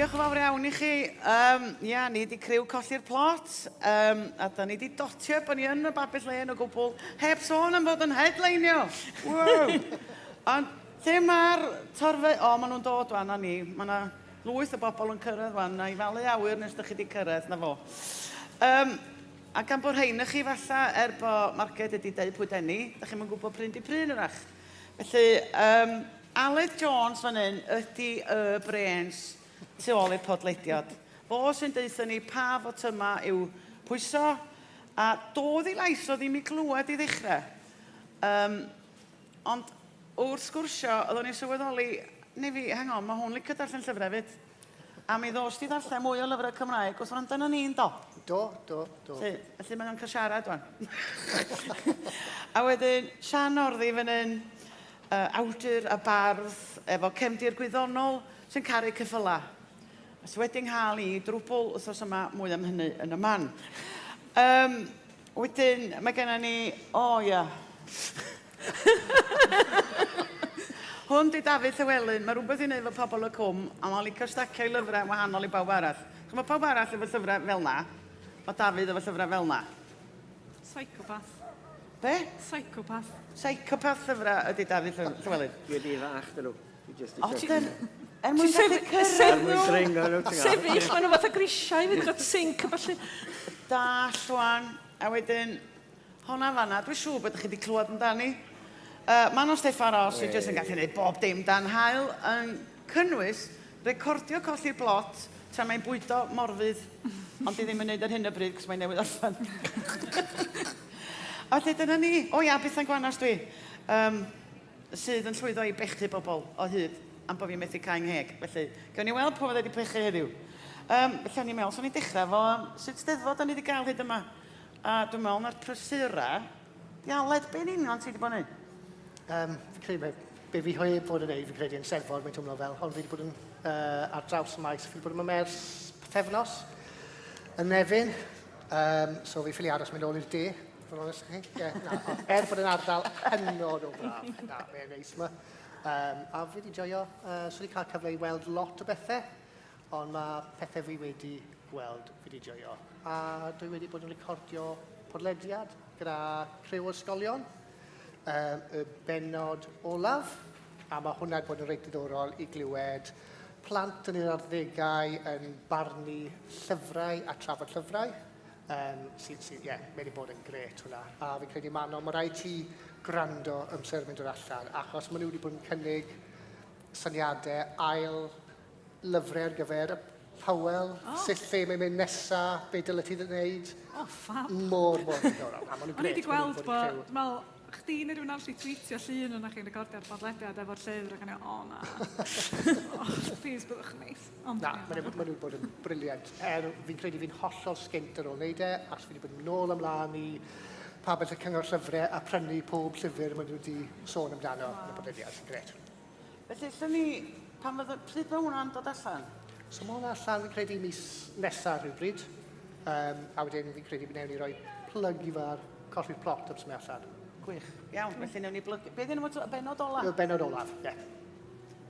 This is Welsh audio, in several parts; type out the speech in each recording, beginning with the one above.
diolch yn fawr iawn I chi. Ia, ni wedi criw Colli'r Plot, a da ni wedi dotio bod ni yn y Babell Lên o gwbl, heb sôn am fod yn headlinio. Wow! Ond dyma'r torfau... O, maen nhw'n dod wan a ni. Mae yna lwyth o bobl yn cyrraedd wan, na I falu awyr nes da chi wedi cyrraedd, na fo. A gan bod rhain chi falla, bod marged wedi deud pwy deni, da chi'n gwybod pryn di pryn yrach. Felly, Alun Jones fan hyn ydy y brains tu ôl i'r podlediad. Fo sy'n deitha ni pa fod yma yw pwyso, a doedd I lais o ddim I glwed I ddechrau. Ond wrth sgwrsio, oeddwn i'n sylweddoli, neu fi, hang on, mae hwn licio darllen llyfrau fyd. A mi ddos ti darllen mwy o lyfrau Cymraeg, os rhan dyna ni'n do? Do. Felly mae'n cael siarad wan. A wedyn, Siân Orddi fan hyn, awdur a bardd efo cefndir gwyddonol sy'n caru cyffylau. Os wedi'n cael I drwbl wrthos yma mwy am hynny yn y man. Wedyn, mae gennym ni... O, ia. Hwn di Dafydd Llywelyn. Mae rhywbeth I wneud efo pobl y cwm, a mae'n licio stacio I lyfrau wahanol I bawb arall. Mae pawb arall efo llyfrau fel na. Mae Dafydd efo llyfrau fel na. Psychopath. Be? Psychopath. Psychopath llyfrau ydy Dafydd Llywelyn. Dwi wedi fach dyn nhw. O, ti'n... Er mwyn gallu cyrraedd. Sefyll, maen nhw fath o grisiau fydd got sync a falle. Dall wan, a wedyn, honna fanna, dwi'n siŵr bod chi wedi clywed amdani. Manon Steffan Ross, sy'n jyst yn gallu gwneud bob dim dan hael, yn cynnwys recordio Colli'r Plot, tra mae'n bwydo morfydd, ond I ddim yn gwneud ar hyn o bryd, cos mae'n newydd orffen. A lle dyna ni, o ia, beth yn gwanas dwi, sydd yn llwyddo I bechu bobl o hyd, am bod fi'n methu cael ngheg. Felly, gawn ni weld pwy wedi pechu heddiw. Felly, ni'n meddwl, so ni'n dechrau fo, sut steddfod da ni wedi cael hyd yma? A dwi'n meddwl, na'r prysura, Aled, be'n union ti wedi bod yn neud? Fi'n credu be fi heb bod yn neud, fi'n credu yn steddfod, mae'n twmlo fel, ond fi wedi bod yn ar draws y maes, fi wedi bod yn mers pethefnos, yn Nefyn, so fi ffili aros mynd ôl i'r de, fod yn ysgrifennu chi. Bod yn ardal hynod o braf, mae'n neis yma. A fi wedi joio, so wedi cael cyfle I weld lot o bethau, ond mae pethau fi wedi gweld fi wedi joio. A dwi wedi bod yn recordio podlediad gyda criw o ysgolion, y bennod olaf, a mae hwnna wedi bod yn reit diddorol I glywed plant yn yr arddegau yn barnu llyfrau a trafod llyfrau. Mae wedi bod yn gret hwnna. A fi'n credu Manon, mae rhaid ti gwrando amser mynd o'r allan, achos maen nhw wedi bod yn cynnig syniadau ail lyfrau ar gyfer y Powell, sut lle mae'n mynd nesaf, be dylai ti ddweud. O, ffab. Mor diddorol. A maen nhw'n O'n i gret. wedi gweld bod, dwi'n meddwl, chdi neu rhywun arall I tweetio Llŷn yna chi'n recordio'r podlediad efo'r llyfr ac yn ei, o na. Please, byddwch neis. Na, maen nhw'n bod yn briliant. Fi'n credu fi'n hollol sgint ar ôl wneud achos fi wedi bod yn ôl ymlaen I pa beth y cyngor llyfrau a prynu pob llyfr maen nhw wedi sôn amdano yn y podlediad. Gret. Felly, lle ni, pryd mae hwnna'n dod allan? So mae hwnna allan fi'n credu mis nesaf rhywbryd. A wedyn fi'n credu fi'n newn I roi plug I fa'r Colli'r Plot am sy'n allan. Gwych. Iawn, felly newn ni blygu. Be dyn nhw'n y bennod olaf? Y bennod olaf, ie.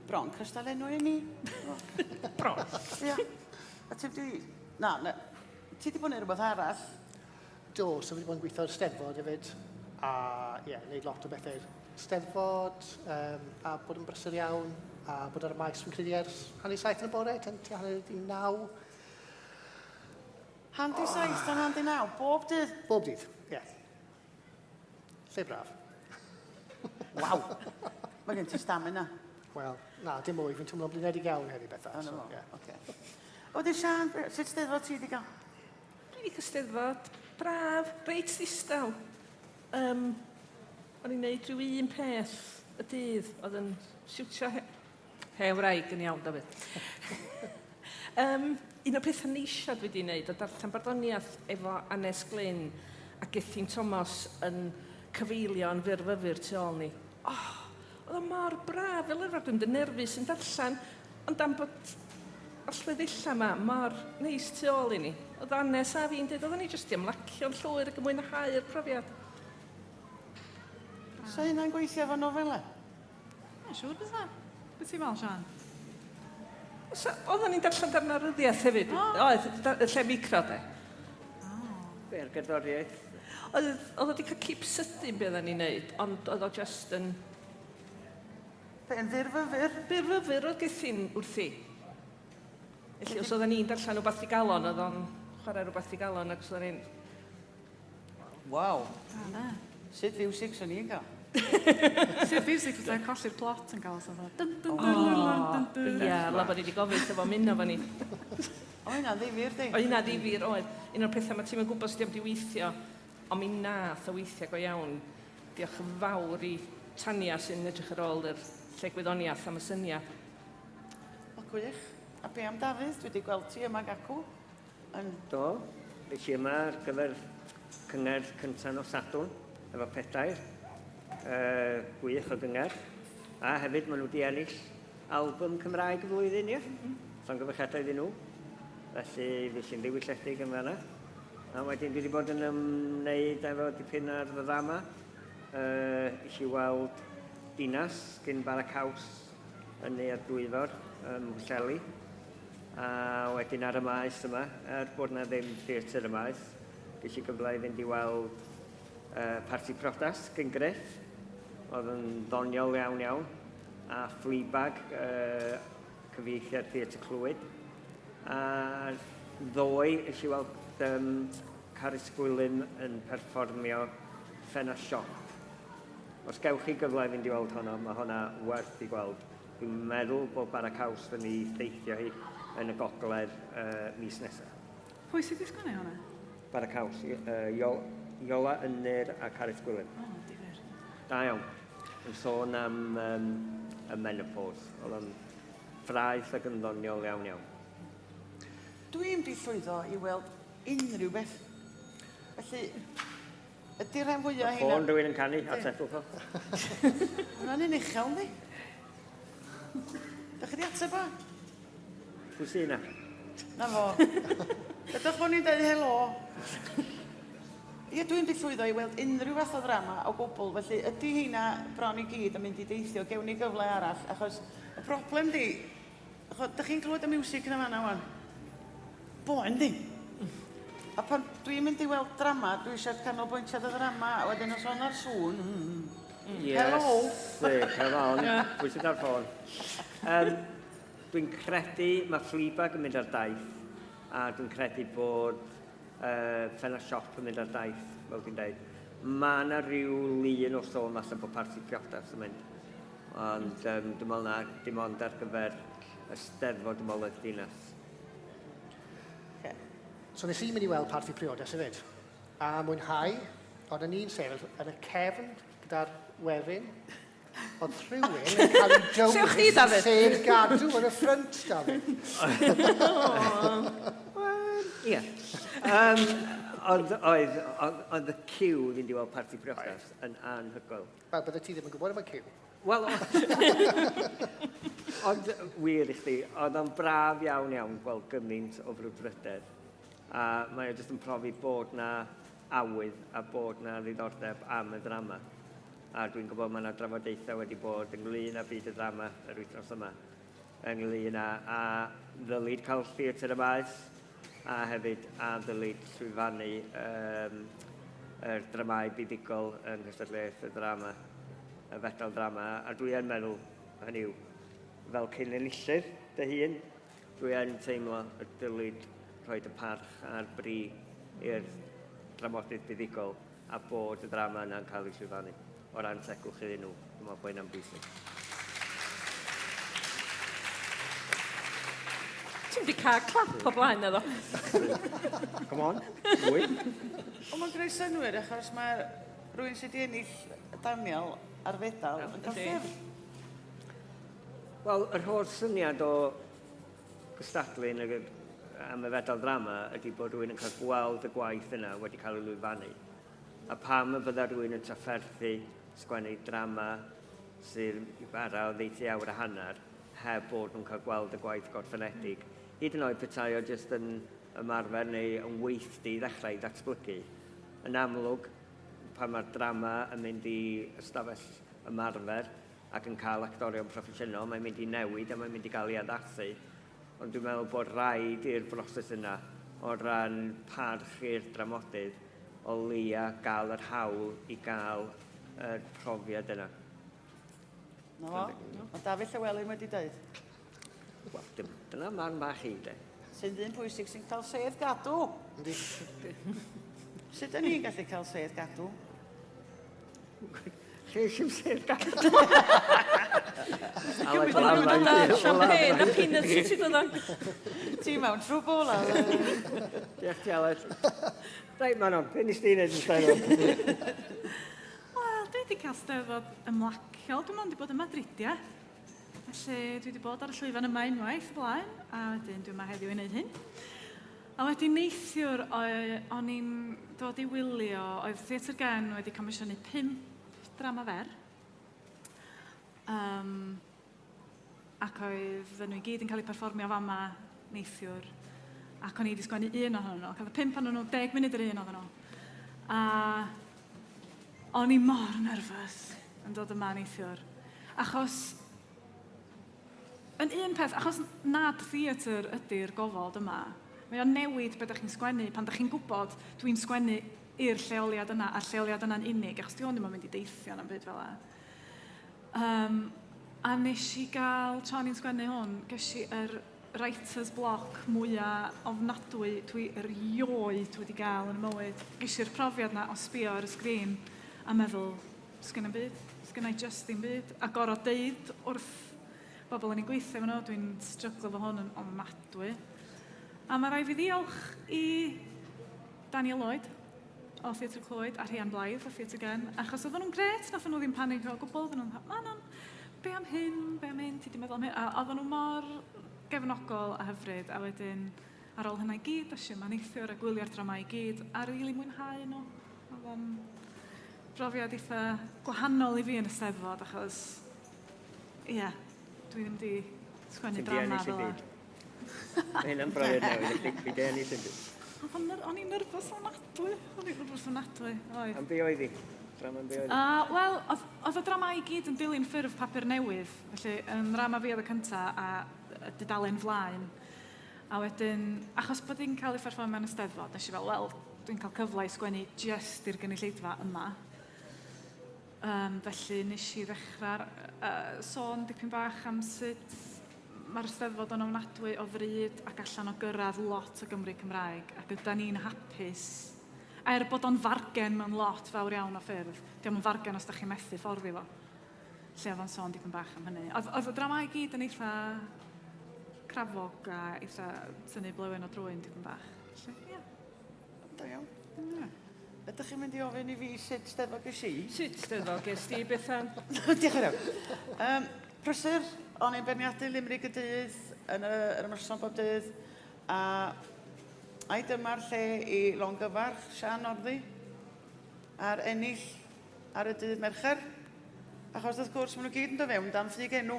Bron, cystal enw I ni. Bron. Ia. A ti wedi... Na, ti wedi bod yn rhywbeth arall? Do, so fi wedi bod yn gweithio ar Steddfod hefyd. A ie, wneud lot o bethau Steddfod, a bod yn brysur iawn, a bod ar y maes fi'n credu ers hanner 7 yn y bore, ti hanner 9. Handi 7 tan handi 9, bob dydd? Bob dydd, ie. Lle braf. Waw. Mae gen ti stamina. Wel, na, dim mwy, fi'n twmlo'n blinedig iawn heddi bethau. Yna fo, oce. O, di Sian, sut steddfod ti wedi cael? Dwi wedi cael steddfod braf, reit ddistaw. O'n i'n gwneud rhyw un peth y dydd, oedd yn siwtio hewraig yn iawn, Dafydd. Un o'r pethau neisiad wedi wneud, o darllen barddoniaeth efo Anes Glyn a Gethin Thomas yn cyfeilio yn fyrfyfyr tu ôl ni. Oedd o mor braf, fel arfer dwi'n nerfus yn darllen, ond am bod allweddill yma mor neis tu ôl I ni. Oedd Anes a fi'n dweud, oedden ni jyst i ymlacio'n llwyr ac yn mwynhau'r profiad. So hynna'n gweithio efo nofelau? Siwr beth na. Beth ti'n meddwl, Sian? Oedden ni'n darllen darn arwyddiaeth hefyd. Oedd, y lle micro, de. Be'r gerddoriaeth? Oedd wedi cael cip sydyn beth oedden ni'n neud, ond oedd o just yn... Be'n fyrfyfyr? Fyrfyfyr oedd gythyn wrthi. Felly, os oedden ni'n darllen rhywbeth i galon, oedd o'n chwarae rhywbeth i galon, ac os oedden ni'n... Waw. Sut fiwsig sy'n ni'n gael? Sut fiwsig fyddai colli'r plot yn gael sy'n dod? Ia, la bod ni wedi gofyn efo mynd efo ni. O, hynna ddifyr, di. O, hynna ddifyr oedd. Un o'r pethau mae ti'n gwybod sydd wedi weithio, ond mi nath o weithio go iawn. Diolch yn fawr i Tania sy'n edrych ar ôl yr lle gwyddoniaeth am y syniad. O, gwych. A be am Dafydd? Dwi wedi gweld ti yma gacw. Do, beth i yma ar gyfer cyngerdd cyntaf o Sadwn, efo pedair. Gwych o gyngerdd. A hefyd maen nhw wedi ennill album Cymraeg y flwyddyn, ie? Llon gyfechiadau iddyn nhw. Felly, fi sy'n ddiwylledig yn fanna. A wedyn dwi wedi bod yn ymwneud efo dipyn ar ddrama. Isi weld dinas gyn bara caws yn ei Dwyfor, Mwlleli. A wedyn ar y maes yma, bod na ddim theatr y maes, ges i gyfle i fynd i weld parti prodas gyn Gref, oedd yn ddoniol iawn iawn, a Fleabag, cyfieithiad theatr Clwyd. A ddoe, ys i weld Colli'r Plot yn perfformio Ffena Siop. Os gewch chi gyfle i fynd i weld hwnna, mae hwnna werth i gweld. Dwi'n meddwl bod bara caws yn ei theithio hi yn y gogledd mis nesaf. Pwy sydd wedi sgwennu hwnna? Bara caws, Iola Ynyr a Colli'r Plot. O, difyr. Da iawn. Yn sôn am y menopause. Oedd o'n ffraeth ac yn ddoniol iawn iawn. Dwi'n di llwyddo i weld unrhyw beth. Felly, ydy'r rhan fwyaf hynna... Ffôn rhywun yn canu, atebwch o. Hwna'n un uchel, ni. Dych chi di ateb o? Pwy sy'n yna? Na fo. Ydych bod ni'n dweud helo. Ie, dwi'n di llwyddo i weld unrhyw fath o ddrama o gwbl, felly ydy hynna bron i gyd yn mynd i deithio, gewn ni gyfle arall, achos y broblem di, dych chi'n clywed y miwsig yna fanna wan? Boen di. A pan dwi'n mynd i weld drama, dwi eisiau canolbwyntiad y ddrama, a wedyn os o'n ar sŵn... Helo! Come on, pwy sydd ar ffôn? Dwi'n credu mae Fleabag yn mynd ar daith, a dwi'n credu bod Ffena Siop yn mynd ar daith, fel dwi'n dweud. Mae yna rhyw lun o sôn mas bod parti priodas yn mynd. Ond dwi'n meddwl na dim ond ar gyfer Eisteddfod Llŷn dinas. So nes i mynd i weld parti priodas hefyd. A mwynhau, ond yn un sefyll yn y cefn gyda'r wefyn, oedd rhywun yn cael ei Sewch chi, Dafydd? sef gadw yn y ffrynt, Dafydd. Ie. Oedd y ciw fynd i weld parti priodas yn anhygoel. Wel, bydde ti ddim yn gwybod am y ciw. Wel, ond wir i chdi, oedd o'n braf iawn iawn gweld gymaint o frwdfrydedd. A mae o jyst yn profi bod na awydd a bod na ddiddordeb am y ddrama. A dwi'n gwybod mae yna drafodaethau wedi bod ynglyn â byd y ddrama yr wythnos yma. Ynglyn â ddylid cael theatr y maes, a hefyd a ddylid llwyfannu y dramau buddigol yng nghystadleuaeth y drama, y fedal drama. A dwi yn meddwl, hynny yw, fel cyn enillydd dy hun, dwi yn teimlo y dylid rhoi y parch a'r bri i'r dramodydd buddigol a bod y drama yna'n cael ei llwyfannu. O ran tegwch iddyn nhw, dwi'n meddwl bod hynna'n bwysig. Ti'n di cael clap o blaen eddo. Come on, mwy. Ond mae'n greu synwyr, achos mae rhywun sydd wedi ennill Daniel ar fedal yn cael ffurf. Wel, yr holl syniad o gystadlu am y fedal drama ydy bod rhywun yn cael gweld y gwaith yna wedi cael ei lwyfannu. A pam y bydda rhywun yn trafferthu sgwennu drama sydd i bara o 80 awr a hanner heb bod nhw'n cael gweld y gwaith gorffenedig. Hyd yn oed petai o jyst yn ymarfer neu yn weithdi ddechrau i ddatblygu. Yn amlwg, pan mae'r drama yn mynd i ystafell ymarfer ac yn cael actorion proffesiynol, mae'n mynd i newid a mae'n mynd i gael ei addasu. ond dwi'n meddwl bod rhaid i'r broses yna o ran parch i'r dramodydd o leia gael yr hawl i gael y profiad yna. No, mae Dafydd Llywelyn wedi dweud. Wel, dyna man bach i, de. Sy'n ddyn pwysig sy'n cael sedd gadw. Sut ydyn ni'n gallu cael sedd gadw? Lle sy'n sedd gadw? Oedd nhw'n dod â champagne a peanuts ti dod o'n. Ti mewn trwbl a... Diolch ti, Alun. Rhaid, Manon, be nes ti'n edrych yn steddfod? Wel, dwi wedi cael steddfod ymlaciol. Dwi'n mynd i bod yma dridiau. Felly, dwi wedi bod ar y llwyfan yma unwaith o blaen, a wedyn dwi'n yma heddiw i wneud hyn. A wedyn neithiwr, o'n i'n dod i wylio, oedd Theatr Gen wedi comisiynu 5 drama fer. Ac oedd nhw i gyd yn cael eu perfformio fama neithiwr. Ac o'n i wedi sgwennu un ohonyn nhw. Cael y 5 ohonyn nhw, 10 munud yr un ohonyn nhw. A o'n i mor nerfus yn dod yma neithiwr. Achos, yn un peth, achos nad theatr ydy'r gofod yma, mae o'n newid beth ydych chi'n sgwennu pan ydych chi'n gwybod dwi'n sgwennu i'r lleoliad yna a'r lleoliad yna'n unig, achos di o'n ddim yn mynd i deithio na'n byd fel yna. A nes i gael, tra ni'n sgwennu hwn, ges i yr writer's block mwyaf ofnadwy dwi erioed wedi gael yn y mywyd. Ges i'r profiad na o sbio ar y sgrin a meddwl, sgyn yn byd, sgyn i just ddim byd. A gorau deud wrth bobl yn ei gweithio efo nhw, dwi'n stryglo fo hwn yn ofnadwy. A mae rai fi ddiolch i Daniel Lloyd o Theatr Clwyd a Rhian Blythe o Theatr Gen, achos oedden nhw'n gret, nath nhw ddim panig o gwbl, oedden nhw'n dweud, Manon, be am hyn, ti di meddwl am hyn, a oedden nhw mor gefnogol a hyfryd, a wedyn ar ôl hynna i gyd, asio ma neithiwr a gwylio'r drama i gyd, a rili mwynhau nhw. Oedd o'n brofiad eitha gwahanol i fi yn y Steddfod, achos, ie, dwi ddim di sgwennu drama fel yna. Mae hynna'n brofiad newydd, fi di ennill yn byd. O'n i'n nyrfys ofnadwy, oedd. Am be oedd hi? Drama'n be oedd hi? Wel, oedd y drama i gyd yn dilyn ffurf papur newydd, felly yn drama fi oedd y cyntaf a dudalen flaen. A wedyn, achos bod i'n cael ei pherfformio yn y Steddfod, nes i fel, wel, dwi'n cael cyfle i sgwennu just i'r gynulleidfa yma. Felly nes i ddechrau sôn dipyn bach am sut mae'r Steddfod yn ofnadwy o fryd ac allan o gyrraedd lot o Gymru Cymraeg. Ac ydyn ni'n hapus. Bod o'n fargen mewn lot fawr iawn o ffyrdd. Diolch yn fargen os da chi'n methu fforddi fo. Lle oedd o'n sôn dipyn bach am hynny. Oedd y drama i gyd yn eitha crafog a eitha tynnu blywyn o drwy'n dipyn bach. Ie. Da iawn. Ydych chi'n mynd i ofyn i fi sut Steddfod ges i? Sut Steddfod ges ti, Bethan? Diolch yn iawn. Prysur, o'n i'n berniadu Limrig y dydd yn yr ymwrson bob dydd, a dyma'r lle i longyfarch Siân Orddi a'r ennill ar y dydd Mercher, achos wrth gwrs maen nhw gyd yn dod fewn dan ffug enw.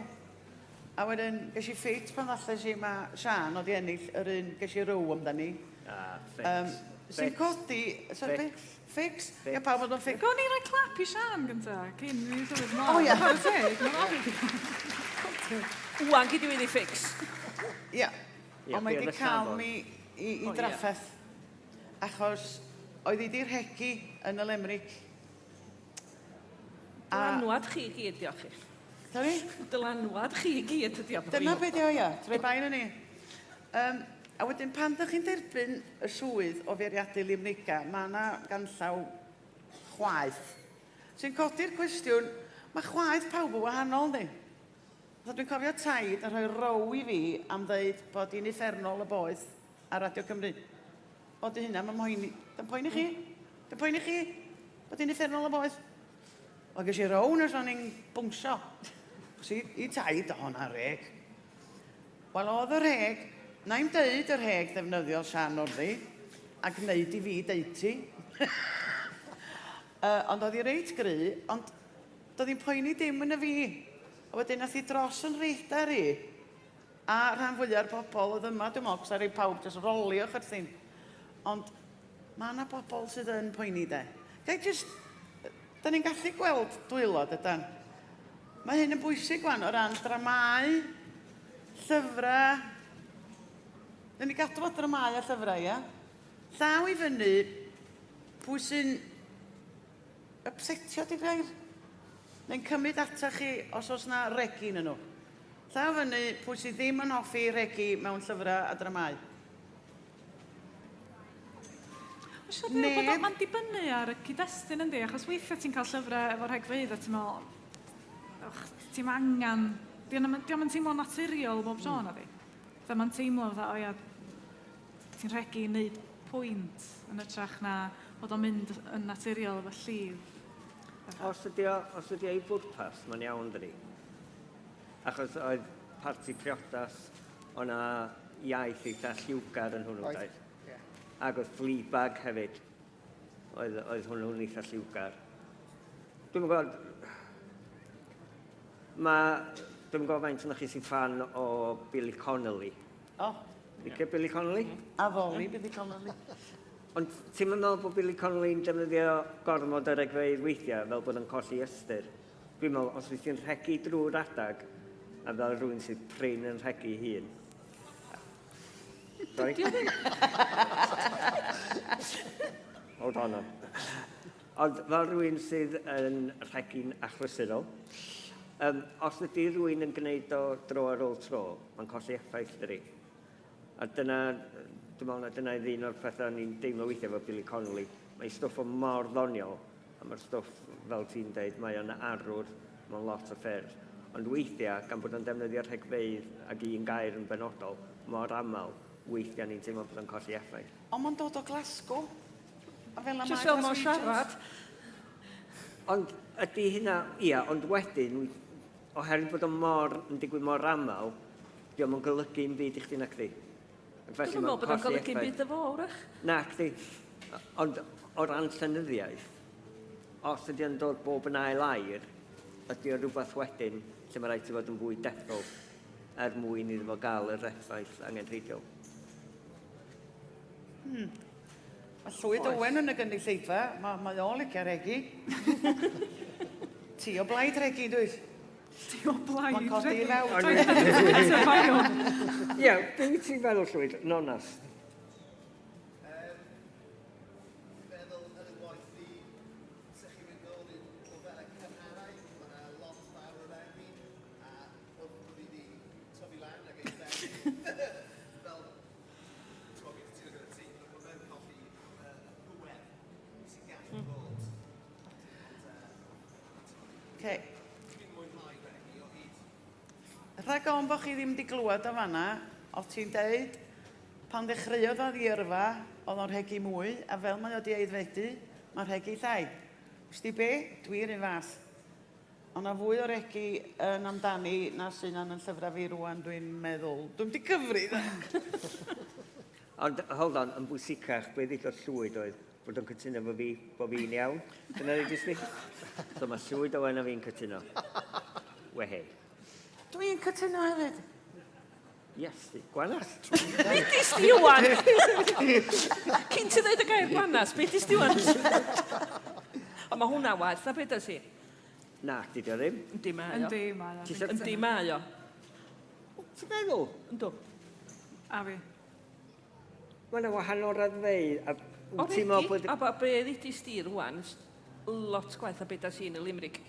A wedyn ges i ffeit pan ddalles i mae Siân oedd i ennill yr un ges i row amdani. Fix. Sy'n codi... Fix? Ie, pawb oedd o'n fix. Go ni roi clap i Siân gyntaf, cyn i ni sylwyd mor. O ie. Wan gyd i wedi ffix. Ie, ond mae wedi cael mi i draffaeth. Achos oedd i di'r hegi yn y Lemrig. Dylanwad chi i gyd, diolch chi. Sorry? Dylanwad chi i gyd, diolch. Dyna beth yw, ia. Trwy bain yn ni. A wedyn, pan ydych chi'n derbyn y swydd o feirniadu limriga, mae yna ganllaw chwaeth. Sy'n codi'r cwestiwn, mae chwaeth pawb yn wahanol, ni. Dwi'n cofio taid yn rhoi row i fi am ddeud bod i'n uffernol y boeth ar Radio Cymru. O, dy hynna, mae'n poeni. Dy'n poeni chi? Dy'n poeni chi? Bod i'n uffernol y boeth? O, ges i row nes o'n i'n bwngsio. I taid, o, hwnna reg. Wel, oedd y reg, na'i'n deud yr reg ddefnyddio Siân Orddi, a gwneud i fi deud ti. Ond oedd i reit gry, ond doedd hi'n poeni dim yn y fi. A wedyn nath i dros yn reidar i, a rhan fwyaf bobl oedd yma, dwi'n meddwl, ar ei pawb jyst rolio chyrthyn. Ond mae yna bobl sydd yn poeni de. Da ni'n gallu gweld dwylod ydan. Mae hyn yn bwysig wan o ran dramau, llyfrau, Dyn ni gadw at dramau a llyfrau, ia? Llaw i fyny pwy sy'n upsetio di gair? Neu'n cymryd ata chi os oes na regi yn nhw. Llaw fyny pwy sy'n ddim yn hoffi regi mewn llyfrau a dramau. Mae'n dibynnu ar y cyd-destun yndi, achos weithiau ti'n cael llyfrau efo rhegfeydd a ti'n meddwl, ti'n angen, diolch yn teimlo naturiol bob tro na di. Mae'n teimlo fatha, o ia, ti'n rhegi i wneud pwynt yn ytrach na bod o'n mynd yn naturiol efo llif. Os ydy ei bwrpas, mae'n iawn dydi. Achos oedd parti priodas, o'na iaith eitha lliwgar yn hwnnw daeth. Ac oedd Fleabag hefyd, oedd hwnnw'n eitha lliwgar. Dwi'n gwybod, faint yna chi sy'n fan o Billy Connolly. O. Licio Billy Connolly? A ddoli Billy Connolly. Ond ti'n meddwl bod Billy Connolly'n defnyddio gormod yr egfeydd weithiau fel bod yn colli ystyr? Dwi'n meddwl, os wyt ti'n rhegi drwy'r adag, a fel rhywun sydd prin yn rhegi hun. Sorry? Hold on. Ond fel rhywun sydd yn rhegi'n achlysurol, os ydy rhywun yn gwneud o dro ar ôl tro, mae'n colli effaith dydi. A dyna ddyn o'r pethau ni'n deimlo weithiau efo Billy Connolly. Mae stwff o mor ddoniol, a mae'r stwff, fel ti'n dweud, mae o'n arwr mewn lot o ffyrdd. Ond weithiau, gan bod yn defnyddio'r rhegfeydd ac un gair yn benodol, mor aml, weithiau ni'n teimlo bod yn colli effaith. Ond mae'n dod o Glasgow. Just fel mae'n siarad. Ond ydy hynna, ia, ond wedyn, oherwydd bod o'n yn digwydd mor aml, diolch yn golygu yn byd i chdi na chdi. Dwi'n meddwl bod o'n golygu byd y fawrach. Na, chdi. Ond o ran llenyddiaeth, os ydy yn dod bob yn ail air, ydy o rhywbeth wedyn lle mae rhaid i fod yn fwy deffol mwyn iddo fo gael yr effaith angenrheidiol. Mae Llwyd Owen yn y gynulleidfa, mae o'n licio regi. Ti o blaid regi, dweud? Ti o blaid Mae'n codi i fewn. Ie, beth ti'n feddwl, Llwyd? Nonas. Feddwl yn y gwaith i sech chi'n mynd nôl i fel y cynharau, mae'n lot fawr o regi, a wrth bod ni wedi tofi lan ag eithaf. Fel, ti'n gwybod ti, bod fe'n hoffi hweb sy'n gallu bod. Okay. Rhag o'n bod chi ddim wedi glwad o fanna, o ti'n deud, pan ddechreuodd o ddierfa, oedd o'n rhegi mwy, a fel mae o di aeddfedu, mae'n rhegi llai. Wsti be? Dwi'r un fath. O'na fwy o regi yn amdani na sy'n yn llyfrau fi rwan, dwi'n meddwl. Dwi'n di cyfryd. Ond, hold on, yn bwysicach, beth ddillo'r Llwyd oedd bod o'n cytuno bo fi'n iawn. Dyna ni jyst ni. So mae Llwyd Owen a fi'n cytuno. Wehe. Dwi'n cytuno hefyd. Yes, gwanas. Beth is di wan? Cyn ti ddweud y gair gwanas, beth is di wan? O, mae hwnna waith, na beth ys i? Na, di o ddim. Yndi mae o. Yndi mae o. Ti'n meddwl? Ynddo. A fi. Mae'n wahanol raddfeidd. O regi, a be dditi sti rwan, lot gwaith a beth ys i yn y Limerick.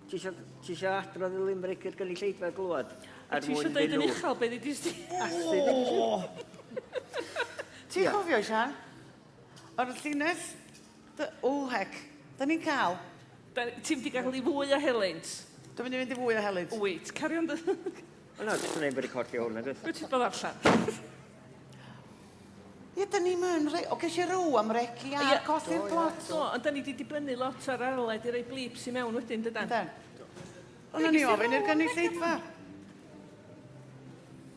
Ti eisiau adrodd y Limerick i'r gynulleidfa glwad? Ti eisiau dweud yn uchel beth ydych sti? Ti'n cofio, Sian? O'r llinell... O, hec. Da ni'n cael. Ti'n mynd i gael i fwy o helynt? Dwi'n mynd i fynd i fwy o helynt. Wyt, carion dy... O na, dwi'n gwneud bod recordio hwnna, gwrs. Be ti'n bod allan? Ie, da ni'n mynd... O, ges i rw am regi a Colli'r Plot. Do, ond da ni wedi dibynnu lot ar aled i roi blips i mewn wedyn, dydan? Ydan. Ond ni ofyn i'r gynulleidfa.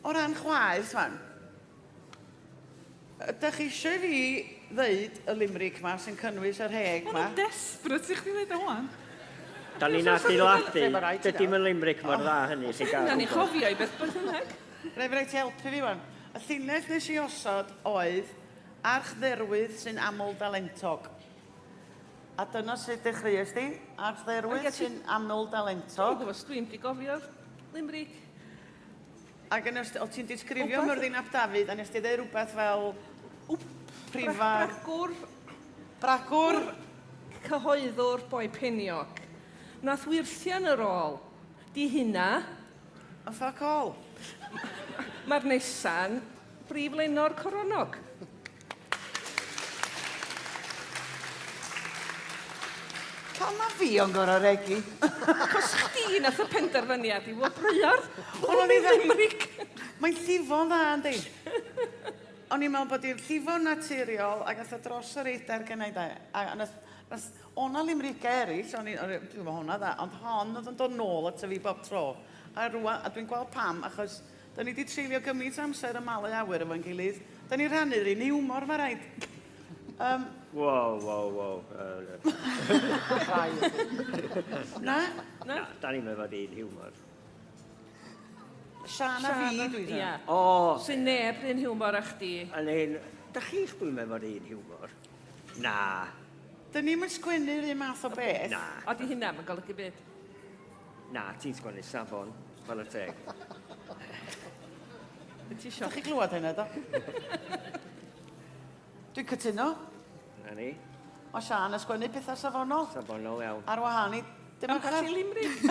O ran chwaeth, fan. Ydych chi eisiau fi ddeud y Limerick ma sy'n cynnwys yr heg ma? Mae'n desbryd sy'ch chi'n dweud o wan. Da ni'n adeiladu, dydy'n yn Limerick mor dda hynny sy'n gael. Da ni'n cofio i beth bynnag. Rhaid ti helpu fi wan. Y llinell nes i osod oedd archdderwydd sy'n aml dalentog. A dyna sydd dechreuais di, archdderwydd sy'n aml dalentog. Dwi'n gwybod, dwi'n di gofio'r Limerick. Ac o ti'n disgrifio Myrddin ap Dafydd, a nes ti dweud rhywbeth fel prifar... Bragwr. Cyhoeddwr boi peniog. Nath wirthian yr ôl. Di hynna. A ffuck all. Mae'r nesan brif lenor coronog. Pam ma fi o'n gorau regu? Cos chdi nath y penderfyniad i fod breuar. O'n i ddim. Limerick. Mae'n llifo'n dda, yndi? O'n i'n meddwl bod i'n llifo'n naturiol ac ath o dros yr eidr gynnau da. O'na limerica eraill, dwi'n meddwl hwnna dda, ond hon oedd yn dod nôl at y fi bob tro. A dwi'n gweld pam, achos da ni wedi treulio gymaint amser y malu awyr efo'n gilydd. Da ni rhannu'r un hiwmor, mae rhaid. Wow. Na? Da ni'n meddwl un hiwmor. Sian a fi, dwi dda. Ia. Sy'n neb rhywun hiwmor a chdi. Da chi'ch dwi'n meddwl un hiwmor? Na. Da ni'n sgwennu'r un math o beth. Na. O di hynna, mae'n golygu beth. Na, ti'n sgwennu safon, fel y teg. Ti Da sio? chi glwad hynny, do? Dwi'n cytuno. Na ni, O Sian a sgwennu pethau safonol. safonol iawn. Ar wahân i... Dim Am gallu limerick.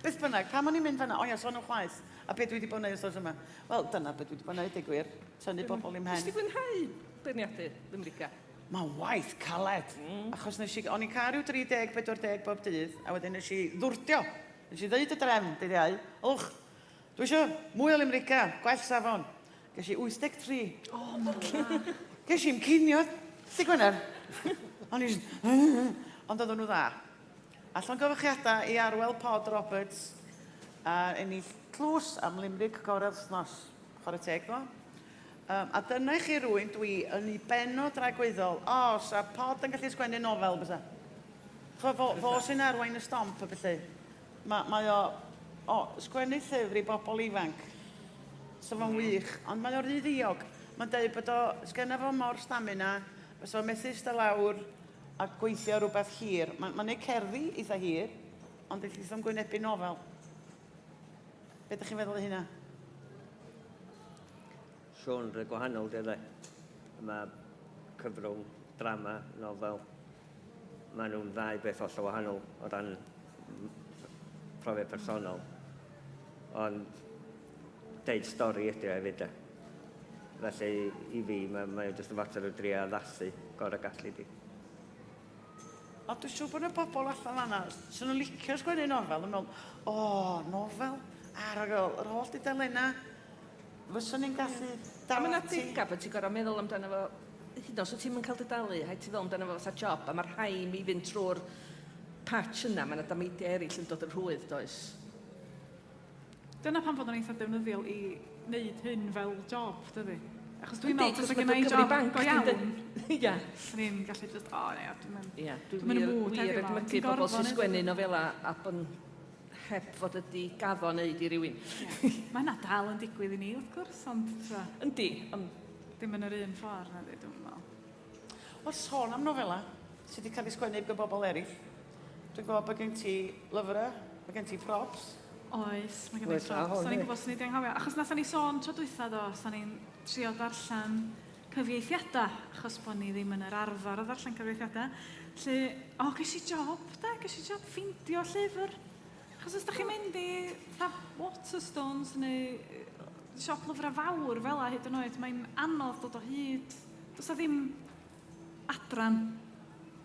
Beth bynnag, pam o'n i'n mynd fanna? O ia, son o chwaith. A beth dwi wedi bod yn neud os yma? Wel, dyna beth dwi wedi bod yn neud, i gwir. Tynnu bobl i'm Ys hen. ti gwynhau beirniadu limerica? Mae'n waith caled. Achos nes i... O'n i'n cael rhyw 30-40 bob dydd, a wedyn nes i ddwrdio. Nes i ddeud y drefn, dydd iau. Olch, dwi eisiau mwy o limerica, gwell safon. Ges i 83. O, mae'n dda. Ges i'n cinio, ti Gwener? Ond oedd nhw dda. Allan gyfychiadau i arwel Pod Roberts a ennill tlws am limerick gorau wthnos. Chwarae teg ddo. A dyna i chi rwy'n dwi yn ei bennod ragweddol. Sa Pod yn gallu sgwennu nofel, bysa. Fo sy'n arwain y stomp, y felly. Mae o sgwennu llyfr i bobl ifanc. So fo'n wych, ond mae o rhy ddiog. Mae'n dweud bod o, sgenna fo mor stamina, bys o methu sta lawr a gweithio rhywbeth hir. Mae'n neud cerddi eitha hir, ond eith ddim gwynebu nofel. Be ydych chi'n feddwl o hynna? Genre gwahanol, dydde. Mae cyfrwng, drama, nofel. Mae nhw'n ddau beth holl o wahanol o ran profiad personol. Ond deud stori ydy o hefyd. Felly, i fi, mae'n jyst yn fater o drio addasu gorau gallu di. O, dwi'n siŵr bod yna bobl allan fanna, sy'n nhw'n licio sgwennu nofel, yn meddwl, nofel, arogol, yr holl dudalena, fyswn ni'n gallu A mae'n adega bod ti'n gorau meddwl amdano fo, hyd yn oed os ti'n mynd cael dy dalu, haid ti feddwl amdano fo fatha job, a mae'r rhain i fynd trwy'r patch yna, mae'n adameidiau eraill yn dod yn rhwydd, does? Dyna pan fod yn eitha defnyddiol i wneud hyn fel job, dydy? Achos dwi'n meddwl, Yndi, os achos ydych ma' chi'n Gyfri job Banc go di iawn, Ia. Swn i'n gallu just, Ia, Dwi'n dwi'n yn y mood wir heddiw 'ma, edmygu ti'n bobl gorfod sy'n neud sgwennu nofela a bod heb fod ydi gaddo neud i rywun. Mae hynna dal yn digwydd i ni, wrth gwrs, ond Yndi, ond dim yn yr un ffordd, na dwi'n meddwl. O, sôn am nofela, sydd wedi cael ei sgwennu gyda bobl eraill. Dwi'n gwybod bod gen ti lyfrau, bod gen ti props. Oes, mae gen i Oes, a props. hwn, Sa'n ni'n ie. gwybod sy'n ni'n anghofio. Achos nath ni sôn tro dwytha do, sa'n ni'n trio darllen cyfieithiadau, achos bod ni ddim yn yr arfer o ddarllen cyfieithiadau. Lle, ges i job, da, ges i job ffindio llyfr. Achos os da chi'n mynd i Waterstones neu siop lyfrau fawr fel hyd yn oed, mae'n anodd dod o hyd. Does da ddim adran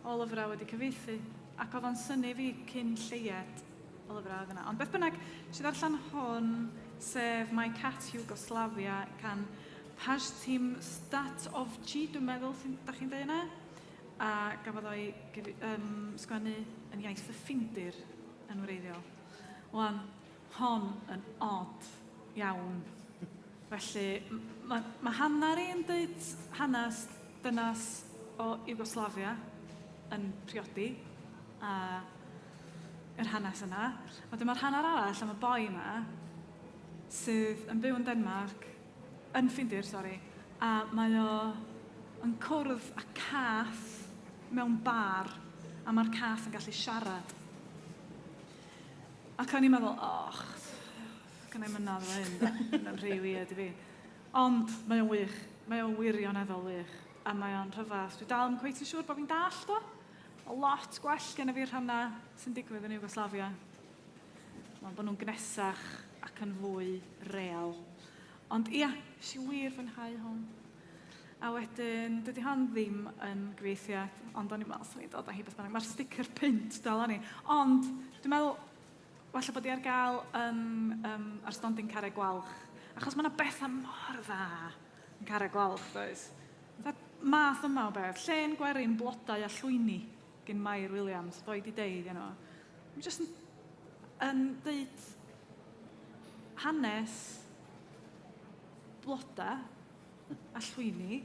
o lyfrau wedi cyfieithu. Ac oedd o'n syni fi cyn lleied o lyfrau oedd yna. Ond beth bynnag, sydd darllen hwn, sef My Cat Yugoslavia gan Pajtim Stat of G, dwi'n meddwl, da chi'n dweud yna? A gafodd o'i sgwennu yn iaith y ffindir yn wreiddiol. Wan, hon yn od iawn. Felly, mae hanner i'n dweud hanes dynas o Yugoslavia yn priodi a yr hanes yna. Wedyn mae'r hanner arall am y boi yma sydd yn byw yn Denmark, yn Ffindir, a mae o yn cwrdd â cath mewn bar a mae'r cath yn gallu siarad. Ac o'n i'n meddwl, gynnau mynadd o hyn. Mae'n rhy weird i fi. Ond mae o'n wych. Mae o'n wirioneddol wych. A mae o'n rhyfadd. Dwi dal yn cweith yn siŵr bod fi'n dallt o. O lot gwell gen i fi'r rhanna sy'n digwydd yn Yugoslavia. Mae'n bod nhw'n gnesach ac yn fwy real. Ond ia, si wir fwynhau hwn. A wedyn, dydy hon ddim yn gyfieithiad, ond o'n i'n meddwl sy'n ei dod â hi beth bynnag. Mae'r sticker pint dal o'n i. Ond, dwi'n meddwl, falle bod i ar gael ar stondin Carreg Gwalch. Achos mae yna bethau mor dda yn Carreg Gwalch, does. Math yma o beth. Llen gwerin, blodau a llwyni gen Mair Williams, ddoi di deud, yno. Mae'n jyst yn deud hanes bloda a llwyni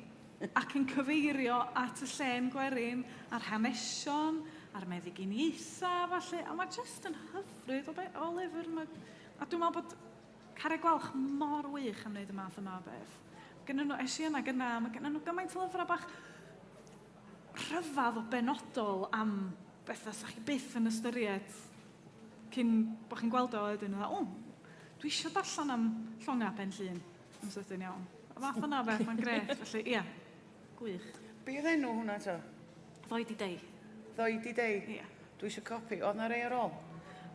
ac yn cyfeirio at y llen gwerin a'r hanesion, a'r meddyginiaetha, falle. A mae jyst yn hyfryd o lyfr. A dwi'n meddwl bod Carreg Gwalch mor wych am wneud y math yma o beth. Gynnyn nhw esi yna gyna, mae gynnyn nhw gymaint o lyfrau bach rhyfadd o benodol am bethau sa'ch chi byth yn ystyried cyn bod chi'n gweld o ydyn nhw. Dwi eisiau darllen am llongau Pen Llŷn yn sydyn iawn. Y math yna beth, mae'n gret. Felly, ia, gwych. Be oedd enw hwnna to? Ddoi di dei. Ddoi di dei? Ia. Dwi eisiau copi. Oedd na rei ar ôl?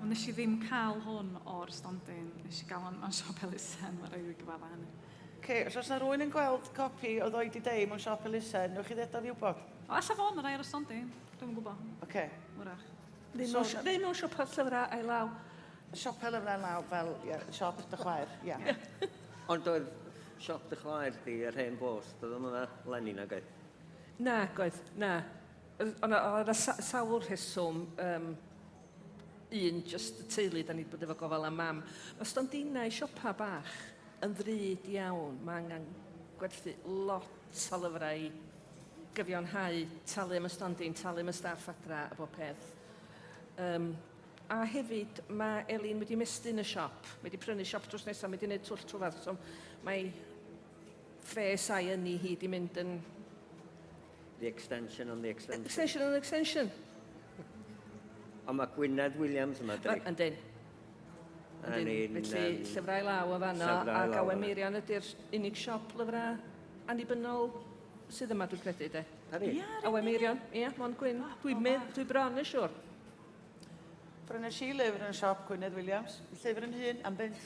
Ond nes i ddim cael hwn o'r stondin. Nes i gael o'n siop elusen, mae'n rhaid i gyfadda hynny. Os oes na rwy'n yn gweld copi o Ddoi di dei mewn siop elusen, newch chi ddeda fi wybod? O, alla fo'n yr air o stondin. Dwi'n gwybod. Oce. Wrach. Ddim mewn siopa llyfrau a'i law. Siop elusen law fel siop dy chwaer, ia. Ond oedd siop dy chwaer di yr hen bost, oedd yma Lenin ag oedd? Na, goedd, na. Oedd yna sawl rheswm, un, just y teulu, da ni wedi bod efo gofal am mam. Mae stondinau siopa bach yn ddrud iawn. Mae angen gwerthu lot o lyfrau gyfiawnhau, talu am y stondin, talu am y staff adra a bob peth. A hefyd, mae Elin wedi mestyn y siop. Mae wedi prynu siop drws nesaf, mae wedi gwneud twll trwfath. So, mae faes ai yn hi wedi mynd yn... The extension on the extension. Extension on the extension. Ond mae Gwynedd Williams yma, dri. Yndyn. Felly, llyfrau law o fanno, a Gawen Meirion ydy'r unig siop lyfrau annibynnol sydd yma, dwi'n credu, de. Ari? Gawen Meirion, ie, Mon Gwyn. Dwi bron yn siwr. Brynes i lyfr yn siop Gwynedd Williams. Llyfr yn hun am bynt.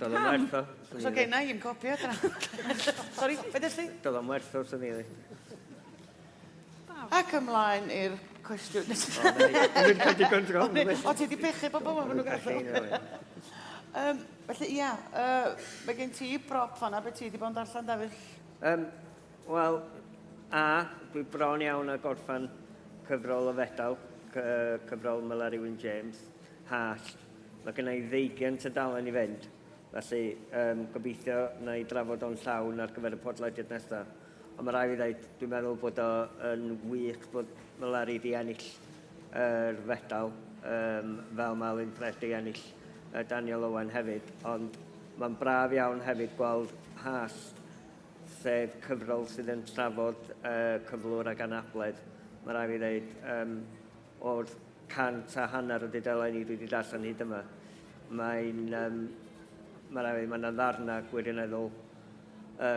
Doedd o'n werth o. So genna i'n copi o dyna. Sori, be ddech chi? Doedd o'n werth o, sy'n ei. Ac ymlaen i'r cwestiwn. Dwi'n cael digon dron. O, ti wedi pechu bobl ma nhw'n gallu. Felly, ia, mae gen ti prop fanna, be ti wedi bod yn darllen, Dafydd? Wel, dwi bron iawn a gorffan cyfrol o fedal, cyfrol Mela Rhywun James, Hallt. Mae gen i 20 tudalen i fynd, felly gobeithio na i drafod o'n llawn ar gyfer y podlediad nesaf. Ond mae rai fi ddweud, dwi'n meddwl bod o'n wych bod Mela Rhywun di ennill yr fedal, fel mae Alun Ffred di ennill Daniel Owen hefyd, ond mae'n braf iawn hefyd gweld Hallt, sef cyfrol sydd yn trafod cyflwr ag anabledd. Mae rai fi ddweud, o'r 150 o dudalen ni dwi wedi darllen hyd yma, mae'n rai fi, mae'n ddarna gwirioneddol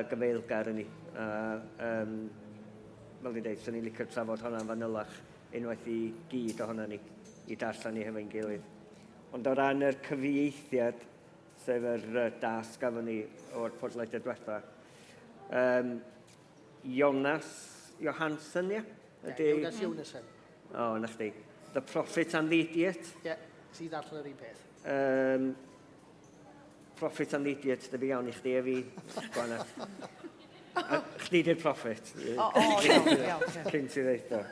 gyfeilgar yn ni. Fel dwi'n dweud, sy'n ni'n licio trafod hwnna'n fanylach unwaith i gyd ohono ni i darllen ni hefo'n gilydd. Ond o ran yr cyfieithiad, sef yr dasg gafon ni o'r podlediad diwetha, Jonas Jonasson, ia? Jonas Jonasson. O, na chdi. The Prophet and the Idiot. Ie, si darllen yr un peth. Prophet and the Idiot, dy fi iawn i chdi a fi. Gwana. Chdi di'r Prophet. O, iawn. Cyn ti ddeud o.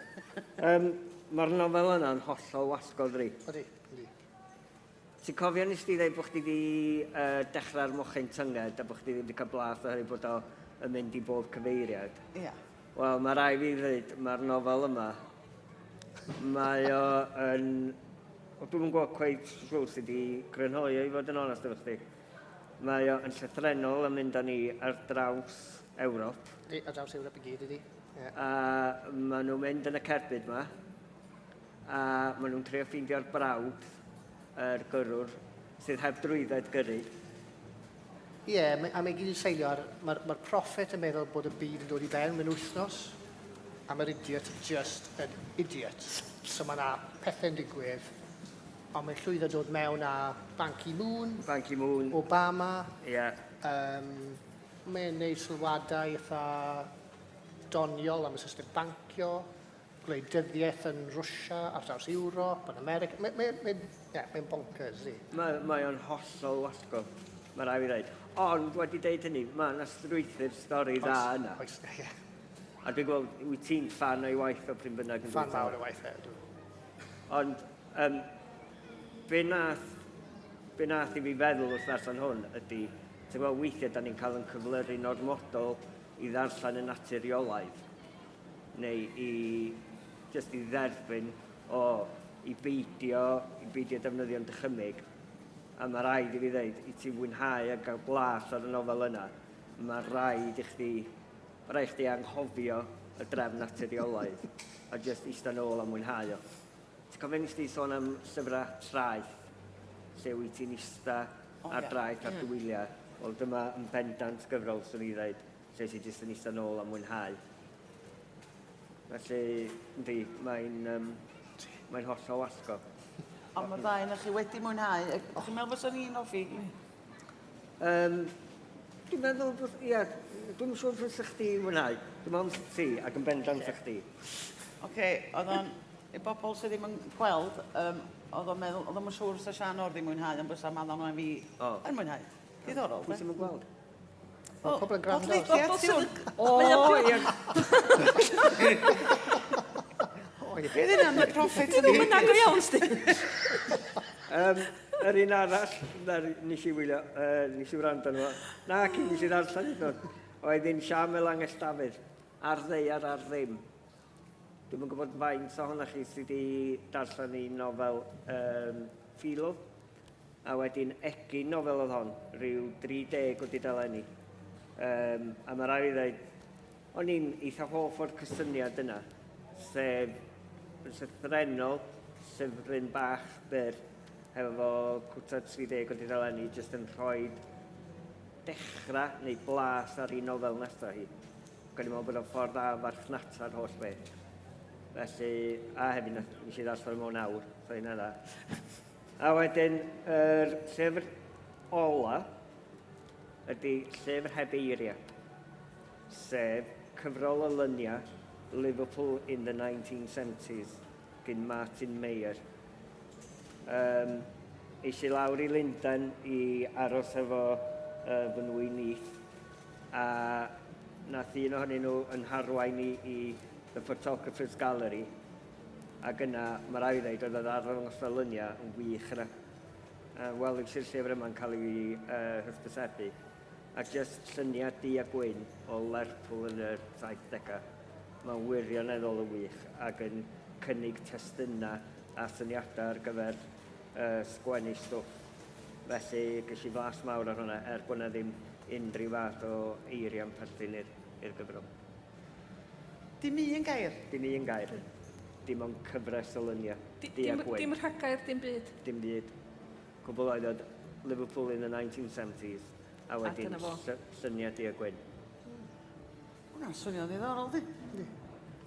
Mae'r nofel yna'n hollol wasgodd ri. Odi. Ti'n cofio nes ti ddeud bod chdi wedi dechrau'r mochyn tynged a bod chdi wedi cael blath oherwydd bod o yn mynd i bob cyfeiriad? Ia. Wel, mae rai fi ddweud, mae'r nofel yma, mae o yn... Dwi'n yn gwybod cweith siwr sydd wedi grynhoi o i fod yn onest efo chdi. Mae o yn llythrenol yn mynd â ni ar draws Ewrop. Ar draws Ewrop i gyd ydi. A maen nhw'n mynd yn y cerbyd yma. A maen nhw'n trio ffeindio'r brawd, yr gyrwr, sydd heb drwydded gyrru. Ie, a mae gyd yn seilio ar... Mae'r prophet yn meddwl bod y byd yn dod i fewn mewn wythnos, a mae'r idiot just yn idiot. So mae yna pethau'n digwydd, ond mae'n llwyddo dod mewn â Ban Ki-moon, Obama. Ie. Mae'n neud sylwadau eitha doniol am y system bancio, gwleidyddiaeth yn Rwsia, ar draws Ewrop, yn America. Mae'n bonkers, i. Mae o'n hollol wasgo, mae rai fi dweud. Ond wedi dweud hynny, mae yna strwythyr stori dda yna. A dwi'n gweld, wyt ti'n fan o'i waith o pryn bynnag yn Fan mawr o'i waith e. Ond be nath i fi feddwl wrth ddarllen hwn ydy, ti'n gweld weithiau da ni'n cael yn cyflyru'n ormodol i ddarllen y naturiolaeth, neu i dderbyn i beidio defnyddio'n dychymyg. A mae rhaid i fi ddeud, i ti fwynhau a gael blas ar y nofel yna, mae rhaid i chdi anghofio y drefn naturiolaeth a just eistedd nôl a mwynhau o. Ti'n cofio nes ti sôn am llyfrau traeth, lle wyt ti'n eistedd ar draeth ar dywyliau. Wel, dyma yn bendant gyfrol, swn i ddeud, lle sy'n jyst yn eistedd nôl a mwynhau. Felly, mae'n hollol wasgo. Ond mae'r ddau na chi wedi mwynhau. Chi'n meddwl bod ni'n offi? Dwi'n meddwl bod, dwi'n siŵr bod ydych chdi mwynhau. Dwi'n meddwl ti ac yn bendant ydych chdi. Oce, oedd o'n, i bobl sydd ddim yn gweld, oedd o'n siŵr sa Sian o'r ddim mwynhau, ond bysa maddau nhw fi yn mwynhau. Diddorol, Pwy sy'n gweld? Pobl yn gwrando. Bydd yna am y profit Dwi'n mynd ag o iawn, sti. Yr un arall, nes i wylio, nes i wrando nhw. Na, cyn nes i ddarllen hyn. Oedd un Siân Melangell Dafydd, ar ddeiar ar ddim. Dwi'n yn gwybod faint ohonoch chi sydd wedi darllen i nofel Philo. A wedyn egin nofel oedd hon, rhyw 30 o dudaleni. A mae rai i ddweud, o'n i'n eitha hoff o'r cysyniad yna, sef llythrenol, llyfryn bach byr, hefo cwta 30 o dudaleni, jyst yn rhoi dechrau neu blas ar ei nofel nesaf hi. Gwyn i'n meddwl bod o'n ffordd a farchnata'r holl beth. Felly, a hefyd nes i ddasfod mewn awr, so hynna dda. A wedyn, yr llyfr ola ydy llyfr heb eiriau, sef Cyfrolau Lluniau, Liverpool in the 1970s, gyn Martin Meyer. Eisi lawr i Lundain i aros efo fy nwyn Iaith, a nath un ohonyn nhw yn harwain i The Photographer's Gallery, ac yna, mae rai ddeud, oedd yr arddangosfa Lluniau yn wych yna. Wel, eisiau'r llyfr yma'n cael ei hysbysebu, ac jyst lluniau di a gwyn o Lerpwl yn y 70au. Mae'n wirioneddol y wych, ac yn cynnig testunau a syniadau ar gyfer sgwennu stwff. Felly, ges i flas mawr ar hwnna, bod yna ddim unrhyw fath o eiriau'n perthyn i'r gyfrol. Dim un gair? Dim un gair. Dim ond cyfres o Lluniau. Dim rhagair, dim byd? Dim byd. Cwbl oedd Liverpool in the 1970s, a wedyn lluniau di a gwyn. Hwna'n swnio'n ddiddorol, di?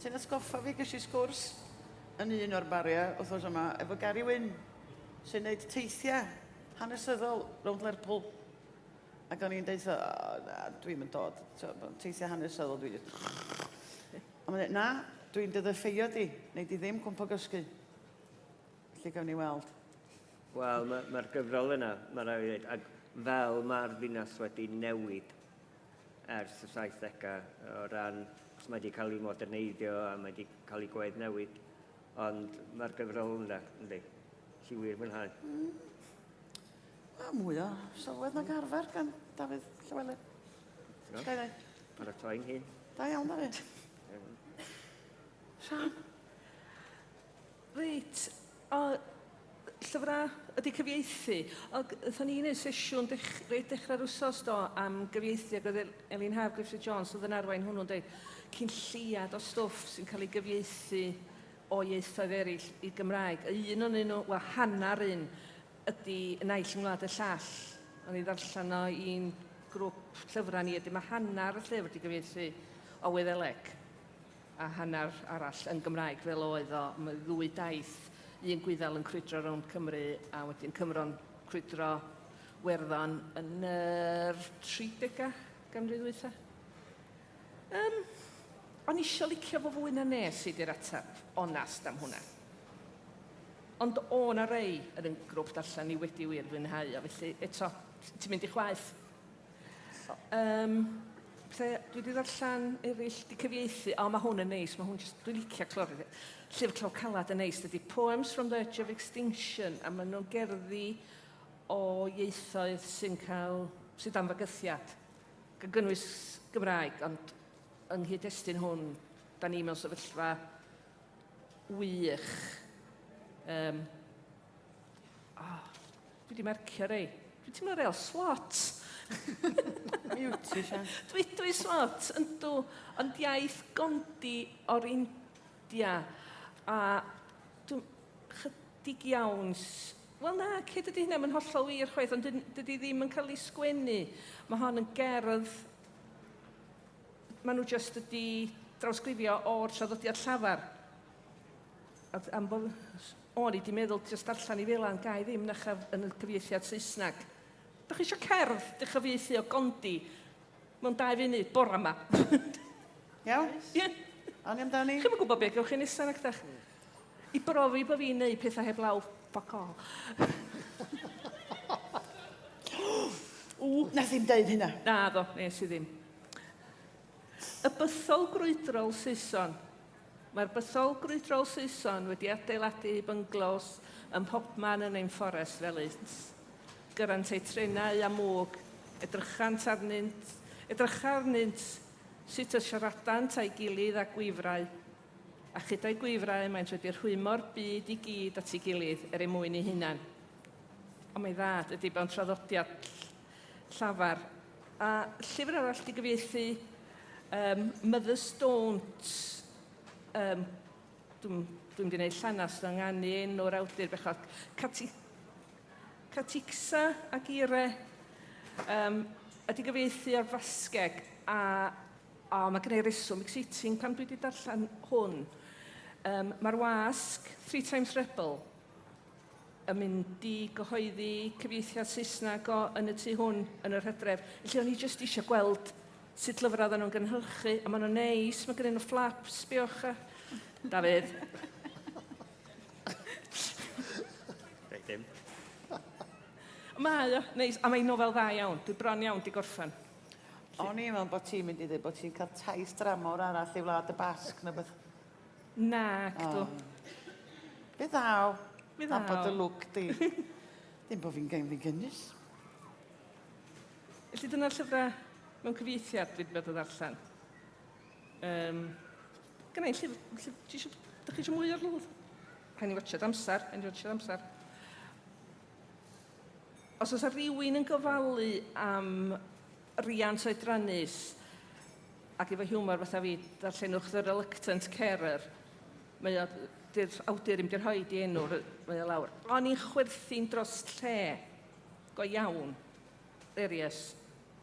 Ti'n atgoffa fi gysi sgwrs yn un o'r bariau wrthos yma efo Gary Wyn, sy'n gwneud teithiau hanesyddol rownd Lerpwl. Ac o'n i'n deud, dwi'n mynd dod, teithiau hanesyddol dwi'n dweud. A mae'n dweud, na, dwi'n dyddyffeio di, neu di ddim cwmpa gysgu. Felly gawn ni weld. Wel, mae'r gyfrol yna, mae'n rhaid i ddweud, ac fel mae'r ddinas wedi newid ers y 70au o ran, os mae wedi cael ei moderneiddio a mae wedi cael ei gwaith newid, ond mae'r gyfrol yna, ynddi, si wir mwynhau. Mwy o sylwedd nag arfer gan Dafydd Llywelyn. Gai ddweud? Paratoi'n hyn. Da iawn, Dafydd. Sian? Reit, llyfrau ydy cyfieithu. Ython ni'n ei sesiwn dechrau'r wsos do am gyfieithu ac oedd Elin Haf Griffith Jones oedd yn arwain hwnnw'n dweud cyn lliad o stwff sy'n cael ei gyfieithu o ieithoedd eraill i Gymraeg. Un o'n nhw, wel, hannar un ydy yn aill ymwneud y llall. O'n i ddarllen o i'n grŵp llyfrau ni, ydy mae hanner y llyfr wedi gyfieithu o Wyddeleg a hanner arall yn Gymraeg fel oedd o. Mae ddwy daith, un Gwyddel yn crwydro rownd Cymru a wedyn Cymro'n crwydro Werddon yn yr 30au ganrif ddwytha. O'n isio licio fo fwy na nes i di'r ateb onast am hwnna. Ond o na rei yn y grŵp darllen ni wedi wir fwynhau, a felly eto, ti'n mynd i chwaith. Dwi wedi darllen eraill di cyfieithu, o mae hwn yn neis, mae hwn just, dwi'n licio clori. Llyfr Claw Calad yn neis, dydy Poems from the Edge of Extinction, a maen nhw'n gerddi o ieithoedd sy'n dan fygythiad. Gynnwys Gymraeg, ond yng nghyd-destun hwn, da ni mewn sefyllfa wych. Dwi wedi mercio rei. Dwi'n teimlo real swat. Beauty, Sian. Dwi swat, yndw, ond iaith gondi o'r India. A dwi'n chydig iawn... Wel na, cyd ydy hynna, mae'n hollol wir chwaith, ond dydy ddim yn cael ei sgwennu. Mae hon yn gerdd... Maen nhw jyst ydy drawsgrifio o'r traddodiad llafar. O'n i wedi meddwl jyst darllen i fel gai ddim nachaf yn y cyfieithiad Saesneg. Da chi eisiau cerdd dy chyfieithu o gondi mewn 2 funud, bore yma. Iawn? Ie. O'n i amdani? Chi'n gwybod beth gewch chi nesaf nag dach? I brofi bod fi'n neud pethau heb law bacol. Na ddim deud hynna. Na ddo, nes i ddim. Y bythol grwydrol Saeson. Mae'r bythol grwydrol Saeson wedi adeiladu bynglos ym Mhobman yn ein fforest felynt. Gyrant ei trenau a mwg, edrychant arnynt sut y siaradant a'i gilydd a gwifrau. A chydau gwifrau maent wedi rhwymo'r byd i gyd at ei gilydd ei mwyn ei hunan. Ond mae dda, ydy bod yn traddodiad llafar. A llyfr arall di gyfieithu Mother's Don't. Dwi'n wedi gwneud llanas yng nganu enw'r awdur bechod. Caticsa ac Ire ydy gyfieithu o'r Fasgeg. A mae gennau reswm exciting pan dwi wedi darllen hwn. Mae'r wasg, 3 Times Rebel, yn mynd i gyhoeddi cyfieithiad Saesneg yn y tu hwn yn yr Hydref. Felly o'n i jyst eisiau gweld sut lyfr oedden nhw'n gynhyrchu, a maen nhw'n neis, mae gennyn nhw flaps, biwch a... Dafydd. Reit dim. Mae o, neis, a mae'n nofel dda iawn, dwi bron iawn di gorffan. O'n i'n meddwl bod ti'n mynd i ddweud bod ti'n cael taith dramor arall i Wlad y Basg neu beth. Nac, dw. Be ddaw? Be A bod y ddaw. lwc di. Ddim bod fi'n gael fi gynnys. Felly dyna'r llyfrau mewn cyfieithiad dwi wedi bod yn darllen. Gynnau llyfr, da chi eisiau mwy o'r lwyd? Rhaid ni watchad amser, Os oes rhywun yn gofalu am riant oedrannus ac efo hiwmor fatha fi, darllenwch The Reluctant Carer, mae awdur ddim wedi rhoi di enw, mae o lawr. O'n i'n chwerthu'n dros lle go iawn, areas,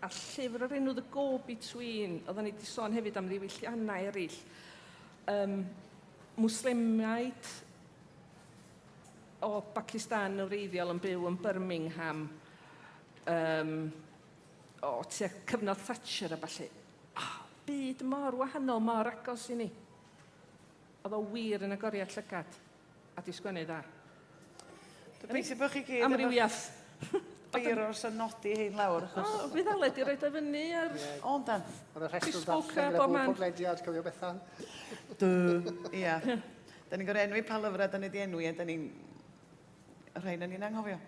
a llyfr o'r enw The Go-Between, oedden ni wedi sôn hefyd am ddiwylliannau eraill. Mwslemiaid o Pakistan yn wreiddiol yn byw yn Birmingham o tua cyfnod Thatcher a falle. Byd mor wahanol, mor agos i ni. Oedd o wir yn agoriad llygad a di sgwennu dda. Gobeithio bod chi gyd Amrywiaeth. Beiros yn nodi hein lawr. Fydd aled i roed o fyny ar... Ond dan. Oedd y rhestr Facebook ddarllen a gyda bob bob man. podlediad, cofio Bethan. Ia. Da ni'n gorau enwi pa lyfrau da ni di enwi a da ni'n... Rhain yn ni'n anghofio.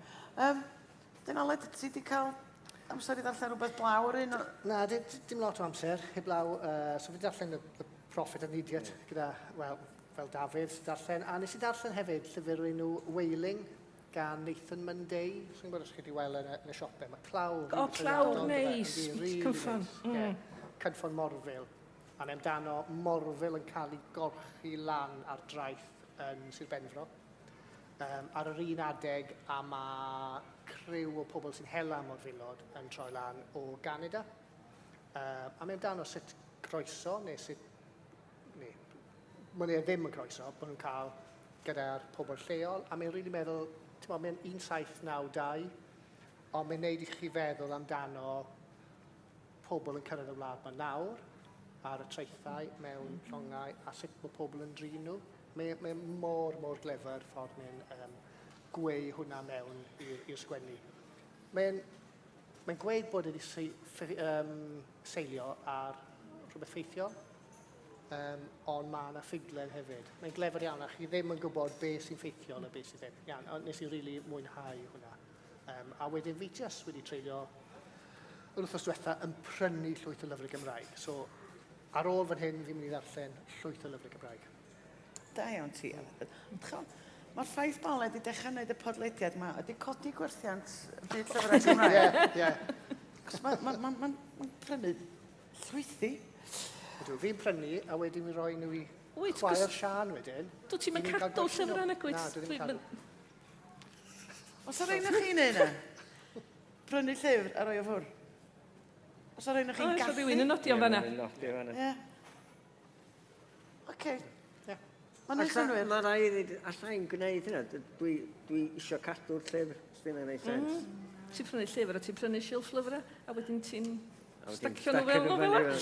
Dyn Aled, ti di cael amser i ddarllen rhywbeth blawr un? Na, dim lot o amser, heblaw. So fi darllen y Prophet and Idiot gyda, wel, fel Dafydd, darllen. A nes i darllen hefyd llyfr enw Wailing gan Nathan Munday. So'n gwybod os chi wedi weld yn y siopau. Mae clawr. O, clawr neis. Cynffon. Cynffon Morfil. A amdano Morfil yn cael ei gorchu lan ar draeth yn Sir Benfro. ar yr un adeg a mae criw o pobl sy'n hela mor filod yn troi lan o Ganada. A mae amdano sut croeso, neu sut... Mae'n ddim yn croeso, bod nhw'n cael gyda'r pobl lleol, a mae'n rili meddwl, mae'n 1792, ond mae'n neud i chi feddwl amdano pobl yn cyrraedd y wlad yma nawr, ar y treithau, mewn llongau, a sut mae pobl yn drin nhw. Mae'n mor glefer ffordd mae'n gweu hwnna mewn i'r sgwennu. Mae'n gweud bod wedi seilio ar rhywbeth ffeithiol, ond mae yna ffuglen hefyd. Mae'n glefer iawn, a chi ddim yn gwybod beth sy'n ffeithiol a beth sy'n ddim. Iawn, ond nes i rili mwynhau hwnna. A wedyn fi jyst wedi treulio yr wythnos diwetha yn prynu llwyth o lyfrau Gymraeg. So, ar ôl fan hyn, fi'n mynd i ddarllen llwyth o lyfrau Gymraeg. Da iawn ti. Mae'r ffaith bale wedi dechrau gwneud y podlediad yma, ydy codi gwerthiant byd llyfrau Gymraeg. Cos mae'n prynu llwythi. Fi'n prynu, a wedyn mi'n rhoi nhw i chwaer Siân wedyn. Dwi ti'n mynd cadw llyfrau yn y gwynt? Na, dwi ddim yn cadw. Os o'r ein o'ch chi'n neud yna? Prynu llyfr a rhoi o ffwr? Os o'r ein o'ch chi'n gallu? Oes, rhywun yn nodi o'n fanna. Ie. Oce. Mae'n neud synwyr. Mae rai allai'n gwneud hynna. Dwi eisiau cadw'r llyfr, sy'n ei wneud sens. Ti'n prynu llyfr a ti'n prynu silff lyfrau, a wedyn ti'n stacio nhw fel o fel.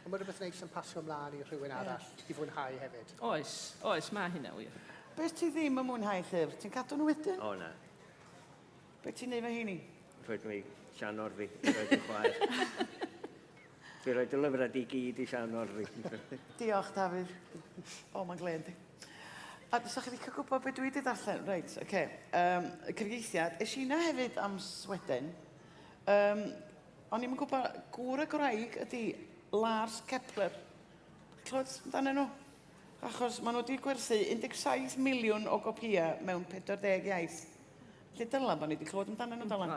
Ond mae rhywbeth neis yn pasio ymlaen i rhywun arall i fwynhau hefyd. Oes, mae hynna wir. Beth ti ddim yn mwynhau llyfr? Ti'n cadw nhw wedyn? O, na. Beth ti'n neud fe heini? Rhaid mi Sian Orfi, rhaid i chwaer. Fi roed y lyfrau di gyd i Sian Orfi. Diolch, Dafydd. O, mae'n glen di. A sa'ch chi wedi cael gwybod beth dwi wedi darllen? Reit, oce. Y cyfieithiad. Es i na hefyd am Sweden. O'n i'n gwybod, gŵr y Gwraig ydy Lars Kepler. Clywed amdanyn nhw? Achos maen nhw wedi gwerthu 17 miliwn o gopïa mewn 40 iaith. Lle dylan, bod ni wedi clywed amdanyn nhw dylan.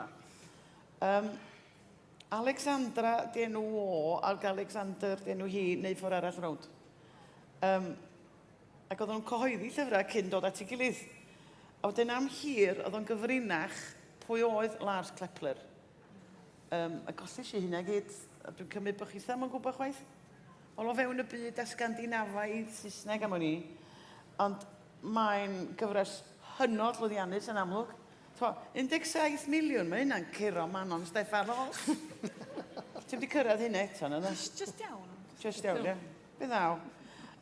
Alexandra di enw o, ag Alexander di enw hi, neu ffordd arall rownd. Ac oedd nhw'n cyhoeddi llyfrau cyn dod at ei gilydd. A wedyn am hir, oedd o'n gyfrinach pwy oedd Lars Kepler. A gollis i hynna gyd, a dwi'n cymryd bod chi ddim yn gwybod chwaith. Oedd o fewn y byd a Scandinafaidd, Saesneg am o'n i. Ond mae'n gyfres hynod lwyddiannus yn amlwg. 17 miliwn, mae hynna'n curo Manon Steffan. Ti'n wedi cyrraedd hynna eto, na? Just iawn. Just iawn, ie. Be ddaw.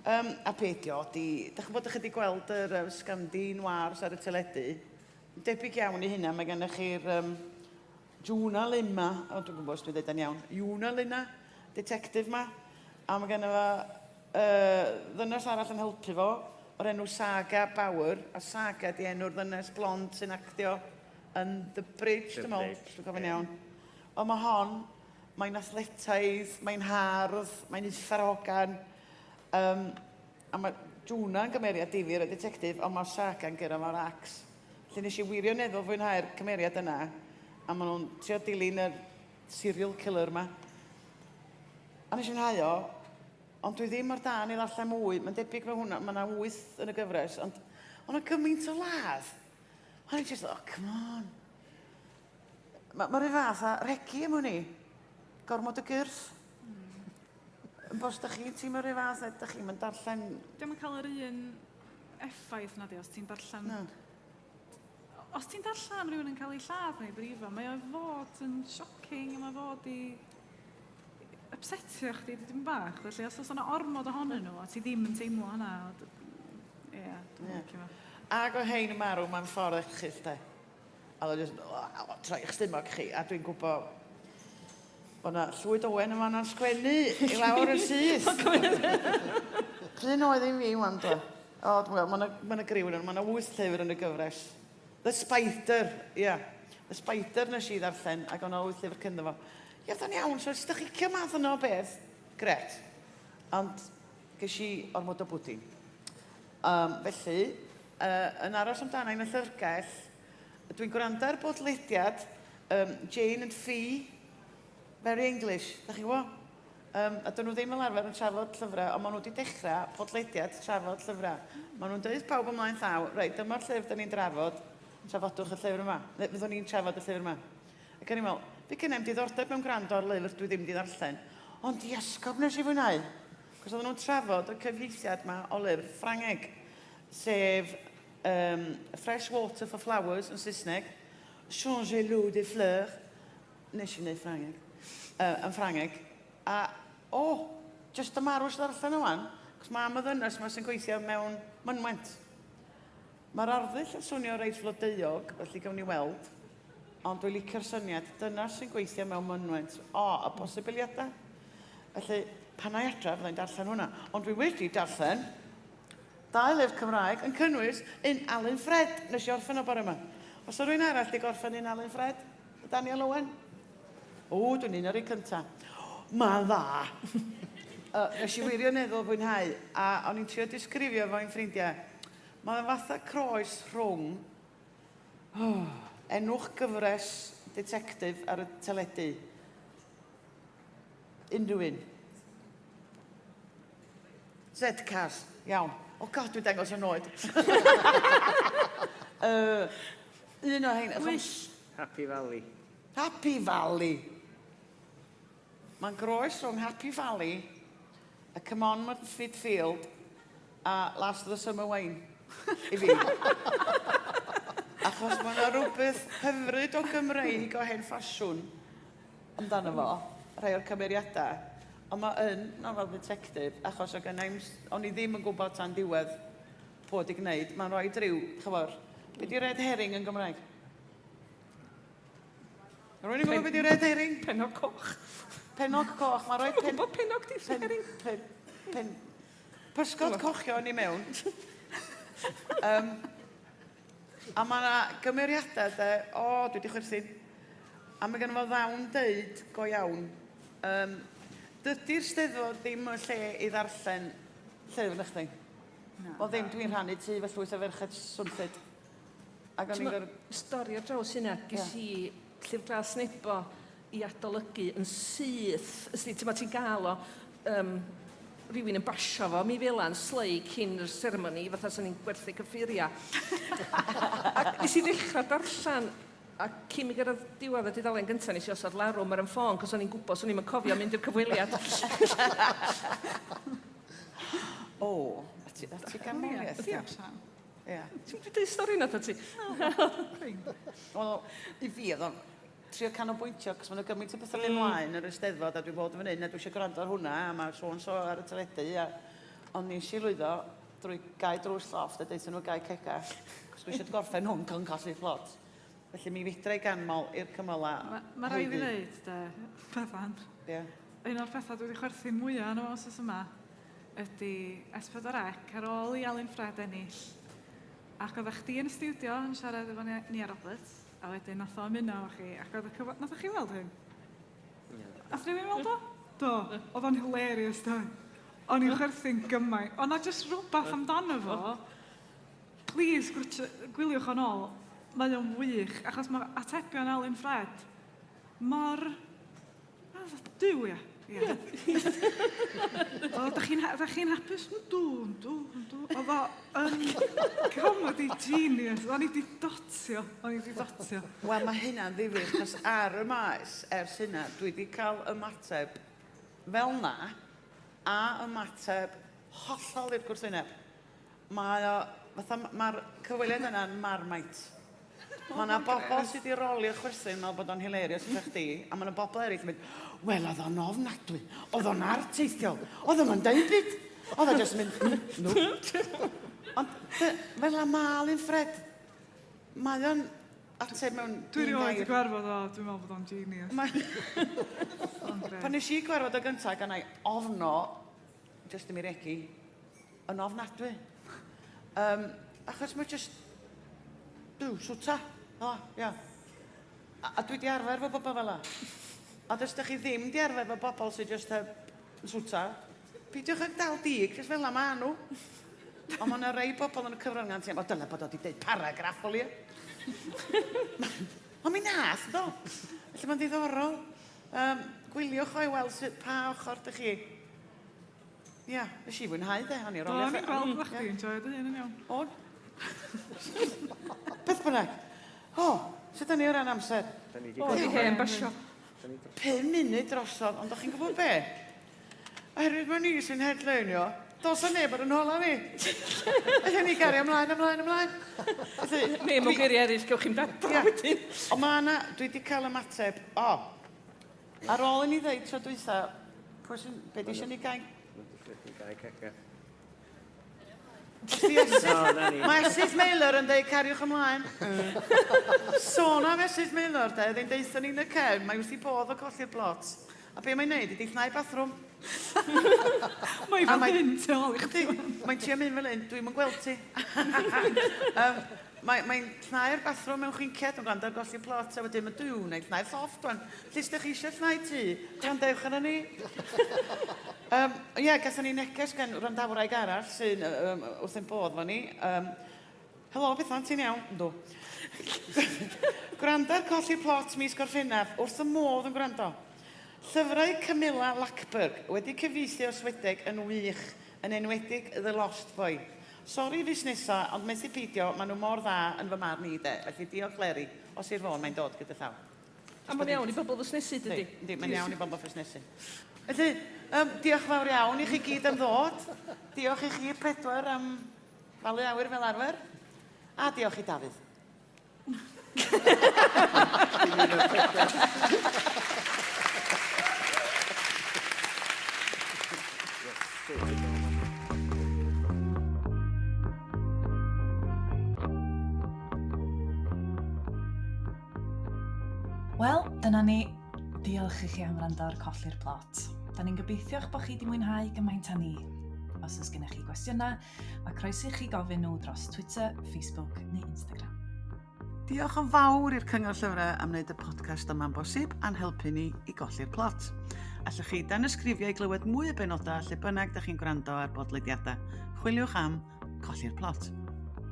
A peidio, dych chi'n bod ych wedi gweld yr Scandi Noirs ar y teledu. Debyg iawn i hynna, mae gennych chi'r Juna Lima, o dwi'n gwybod os dwi'n dweud yn iawn, Juna Lina, detective ma. A mae gennych fo ddynes arall yn helpu fo, o'r enw Saga Bauer, a Saga di enw'r ddynes blond sy'n actio yn The Bridge, dwi'n meddwl, dwi'n gofyn iawn. Ond mae hon, mae'n athletaidd, mae'n hardd, mae'n uffar a mae Juna yn gymeriad difyr y detectif, ond mae Saga yn gyrra fo'r acs. Lle nes i wirioneddol fwynhau'r cymeriad yna, a maen nhw'n trio dilyn y serial killer yma. A nes i'n hau o, ond dwi ddim ar dan i ddarllen mwy. Mae'n debyg fe hwnna, mae yna 8 yn y gyfres, ond o'na gymaint o ladd. O'n i just, oh, come on. Mae'r un fath a regi am hwnni. Gormod o gyrff. Yn bos, da chi, ti'n mynd un fath, da chi'n mynd darllen... Dwi'n mynd cael yr un effaith na di, os ti'n darllen... No. Os ti'n darllen rhywun yn cael ei lladd neu brifo, mae o fod yn shocking, a mae fod i... upsetio chdi, dwi'n bach. Felly, os oes yna ormod ohonyn nhw, a ti ddim yn teimlo hynna, ie, dwi'n licio fo. Ag o hein y marw, mae'n ffordd eich chyll, de. A oedd jyst, troi eich stymog chi, a dwi'n gwybod bod yna Llwyd Owen yma na'n sgwennu i lawr y syth. Clyn oedd ei fi, wan, do. O, mae'n y griw yn yna, mae'n 8 llyfr yn y gyfres. The Spider, ia. The Spider nes i ddarllen, ac o'na 8 llyfr cynda fo. Ia, dda'n iawn, so ysdych chi cio math yno o beth, gret. Ond, ges i ormod o bwdin. Felly, yn aros amdana i'n y llyfrgell, dwi'n gwrando ar bodlediad Jane and Fee, very English, da chi'n gwybod? A dyn nhw ddim yn arfer yn trafod llyfrau, ond maen nhw wedi dechrau podlediad trafod llyfrau. Maen nhw'n dweud pawb ymlaen llaw, reit, dyma'r llyfr dyn ni'n drafod, trafodwch y llyfr yma. Neu fyddwn ni'n trafod y llyfr yma. Ac yn i'n meddwl, fi gennym diddordeb mewn gwrando ar lyfr dwi ddim wedi ddarllen, ond di esgob nes i fwynhau. Cos oedden nhw'n trafod y cyfieithiad yma o lyfr Ffrangeg, sef Fresh Water for Flowers yn Saesneg, Changer l'eau des fleurs, nes i wneud Ffrangeg, yn Ffrangeg. A, just y marws ddarllen ywan, cos mae am y ddynas yma sy'n gweithio mewn mynwent. Mae'r arddull yn swnio reit flodeuog, felly gawn ni weld, ond dwi'n licio'r syniad, dynas sy'n gweithio mewn mynwent. Y posibiliadau. Felly, pan ai adra, fyddai'n darllen hwnna. Ond dwi wedi darllen 2 lyfr Cymraeg yn cynnwys un Alun Ffred, nes i orffen o bore yma. Os o rwy'n arall di gorffen un Alun Ffred? Daniel Owen? Dwi'n un o'r un cyntaf. Mae'n dda. Nes i wirioneddol fwynhau, a o'n i'n trio disgrifio fo'n ffrindiau. Mae'n fatha croes rhwng enwch gyfres detectif ar y teledu. Unrhyw un. Z-Cas, iawn. God, dwi'n dangos yn oed. Un o hein. Happy Valley. Happy Valley. Mae'n groes rhwng Happy Valley, a Come On Mudford Field, a Last of the Summer Wine. I fi. Achos mae yna rhywbeth hyfryd o Gymreig o hen ffasiwn amdano fo, rhai o'r cymeriadau. Ond mae yn nofel detectif, achos o'n i ddim yn gwybod tan diwedd bod i gwneud. Mae'n rhoi driw, chyfor. Be di red herring yn Gymraeg? Rwy'n i'n gwybod be di red herring? Pennog coch. Pennog coch, mae'n rhoi Gwybod pennog di herring? Pysgod cochio yn ei mewn. A mae yna gymeriadau, dwi wedi chwerthin. A mae gen fo ddawn deud go iawn. Dydy'r Steddfod ddim y lle i ddarllen llyfr na chdi. O ddim dwi'n rhannu tu fe llwyth o ferched swnllid. Stori ar draws hynna, ges i llyfr glas nebo i adolygu yn syth. Ti'n gael o rhywun yn basio fo, mi felan sleig cyn yr seremoni, fatha sy'n ni'n gwerthu cyffuriau. A nes i ddechrau darllen, a cyn i gyrraedd diwedd y dudalen gyntaf, nes i osod larwm ar yn ffôn, cos o'n i'n gwybod, o'n i'n cofio mynd i'r cyfweliad. Ti ganmoliaeth? Ti'n dweud stori na, ti? Wel, i fi, oedd o'n trio canolbwyntio, cos mae'n gymaint o bethau yn ymlaen yr Eisteddfod, a dwi'n bod yn fan hyn, a dwi eisiau gwrando ar hwnna, a mae so ar y teledu, ond nes i lwyddo drwy gau drws lofft, a deithio nhw gau cega, cos dwi eisiau gorffen hwn cael Colli'r Plot. Felly mi fedra i ganmol i'r cymyla. Mae rai fi ddeud, Bethan. Un o'r pethau dwi wedi chwerthu'n mwyaf yn os ys yma ydy S4C ar ôl i Alun Ffred ennill. Ac oeddech chdi yn y studio yn siarad efo ni ar Roberts, a wedyn nath o ymuno efo chi, ac nath chi weld hyn? Nath rhywun weld o? Do, oedd o'n hilarious, do. O'n i'n chwerthu'n gymaint. Ond na jyst rhywbeth amdano fo. Please, gwyliwch o'n ôl. Mae o'n wych, achos mae atebion Alun Ffred mor... Dyw, ia. Da chi'n hapus? Dw. Oedd o'n comedy genius. O'n i di dotio. Wel, mae hynna'n ddifur, chos ar y maes, ers hynna, dwi wedi cael ymateb fel na, a ymateb hollol i'r gwrthwyneb. Mae'r cyfweliad yna'n marmite. Mae yna bobl sydd wedi rolio chwerthin meddwl bod o'n hilarious yn chdi, a mae yna bobl eraill yn mynd, wel, oedd o'n ofnadwy, oedd o'n arteithiol, oedd o'n deud byd, oedd o'n just mynd, Ond fel a Alun Ffred, mae o'n ateb mewn... Dwi'n rhoi i gwerfod o, dwi'n meddwl bod o'n genius. Pan nes i gwerfod o gyntaf, gan ei ofno, just i mi regu, yn ofnadwy. Achos mae just... Swta. A dwi di arfer fo bobl fel la. A dys da chi ddim di arfer fo bobl sy'n just swta. Pidiwch ag dal dig, jyst fel la ma nhw. Ond mae yna rei bobl yn y cyfryngan ti'n meddwl, dyna bod o di deud paragraff o lia. Ond mi nath, do. Felly mae'n ddiddorol. Gwyliwch o'i weld sut pa ochr dych chi. Ia, nes i fwynhau de, o'n i Do, ni'n gweld bych chi, enjoy dy hyn yn iawn. On? Beth bynnag. O, sut da ni o ran amser? O, di hen basio. 5 munud drosodd, ond o'ch chi'n gwybod be? Oherwydd mae ni sy'n headlineio, dos o neb ar yn hola ni. Ydyn ni gario ymlaen. Ne, mwyn geiriau eraill, gewch chi'n dadla wedyn. Ond mae yna, dwi wedi cael ymateb, ar ôl i ni ddeud tro dwytha, be di eisiau ni gael? Mae Esydd Meilir yn dweud cariwch ymlaen. Sôn am Esydd Meilir, dde'n deithio ni'n y cefn, mae wrth i bodd o colli'r plot. A be mae'n neud, ydi llnau bathrwm. Mae fel hyn, tu ôl i chdi. Mae'n trio mynd fel hyn, dwi'n mynd gweld ti. Mae'n llnau'r bathrwm mewn chinced, yn gwrando ar golli'r plot, a wedyn mae dwi'n neud llnau'r llofft, wan. Llys ydych chi eisiau llnau ti? Gwrandewch arno ni. Ie, gatho ni neges gan randawraig arall sy'n wrth ein bodd fo ni. Helo, Bethan, ti'n iawn? Yndw. Gwrando ar colli'r plot mis Gorffennaf, wrth y modd yn gwrando. Llyfrau Camilla Lackberg wedi cyfeithio Swedeg yn wych, yn enwedig The Lost Boy. Sori fus nesa, ond methu peidio, maen nhw mor dda yn fy marn i de. Felly diolch Leri, os i'r fôn mae'n dod gyda llaw. A mae'n iawn i bobl fysnesu, dydy? Yndi, mae'n iawn i bobl fysnesu. Felly, diolch fawr iawn i chi gyd am ddod. Diolch i chi'r 4 am falu awyr fel arfer. A diolch i Dafydd. Wel, dyna ni. Diolch i chi am wrando ar Colli'r Plot. Da ni'n gobeithio eich bod chi wedi mwynhau gymaint â ni. Os oes gennych chi gwestiynau, mae croeso i chi gofyn nhw dros Twitter, Facebook neu Instagram. Diolch yn fawr i'r Cyngor Llyfrau am wneud y podcast yma'n bosib a'n helpu ni i golli'r plot. Allwch chi dan ysgrifio i glywed mwy o benodau lle bynnag da chi'n gwrando ar bodlediadau. Chwiliwch am Colli'r Plot.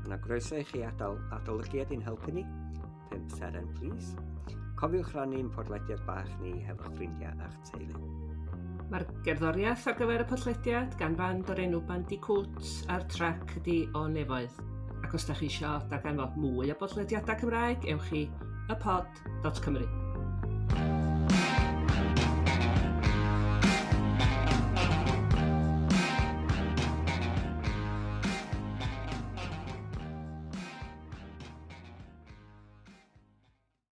Yna groeso i chi adolygiad i'n helpu ni. 5 seren, please. Cofiwch rannu'n podlediad bach ni hefo'ch ffrindiau a'ch teulu. Mae'r gerddoriaeth ar gyfer y podlediad gan band o'r enw Bandi Cwts a'r trac ydi o Nefoedd. Ac os da chi eisiau darganfod mwy o bodlediadau Cymraeg, ewch i ypod.cymru.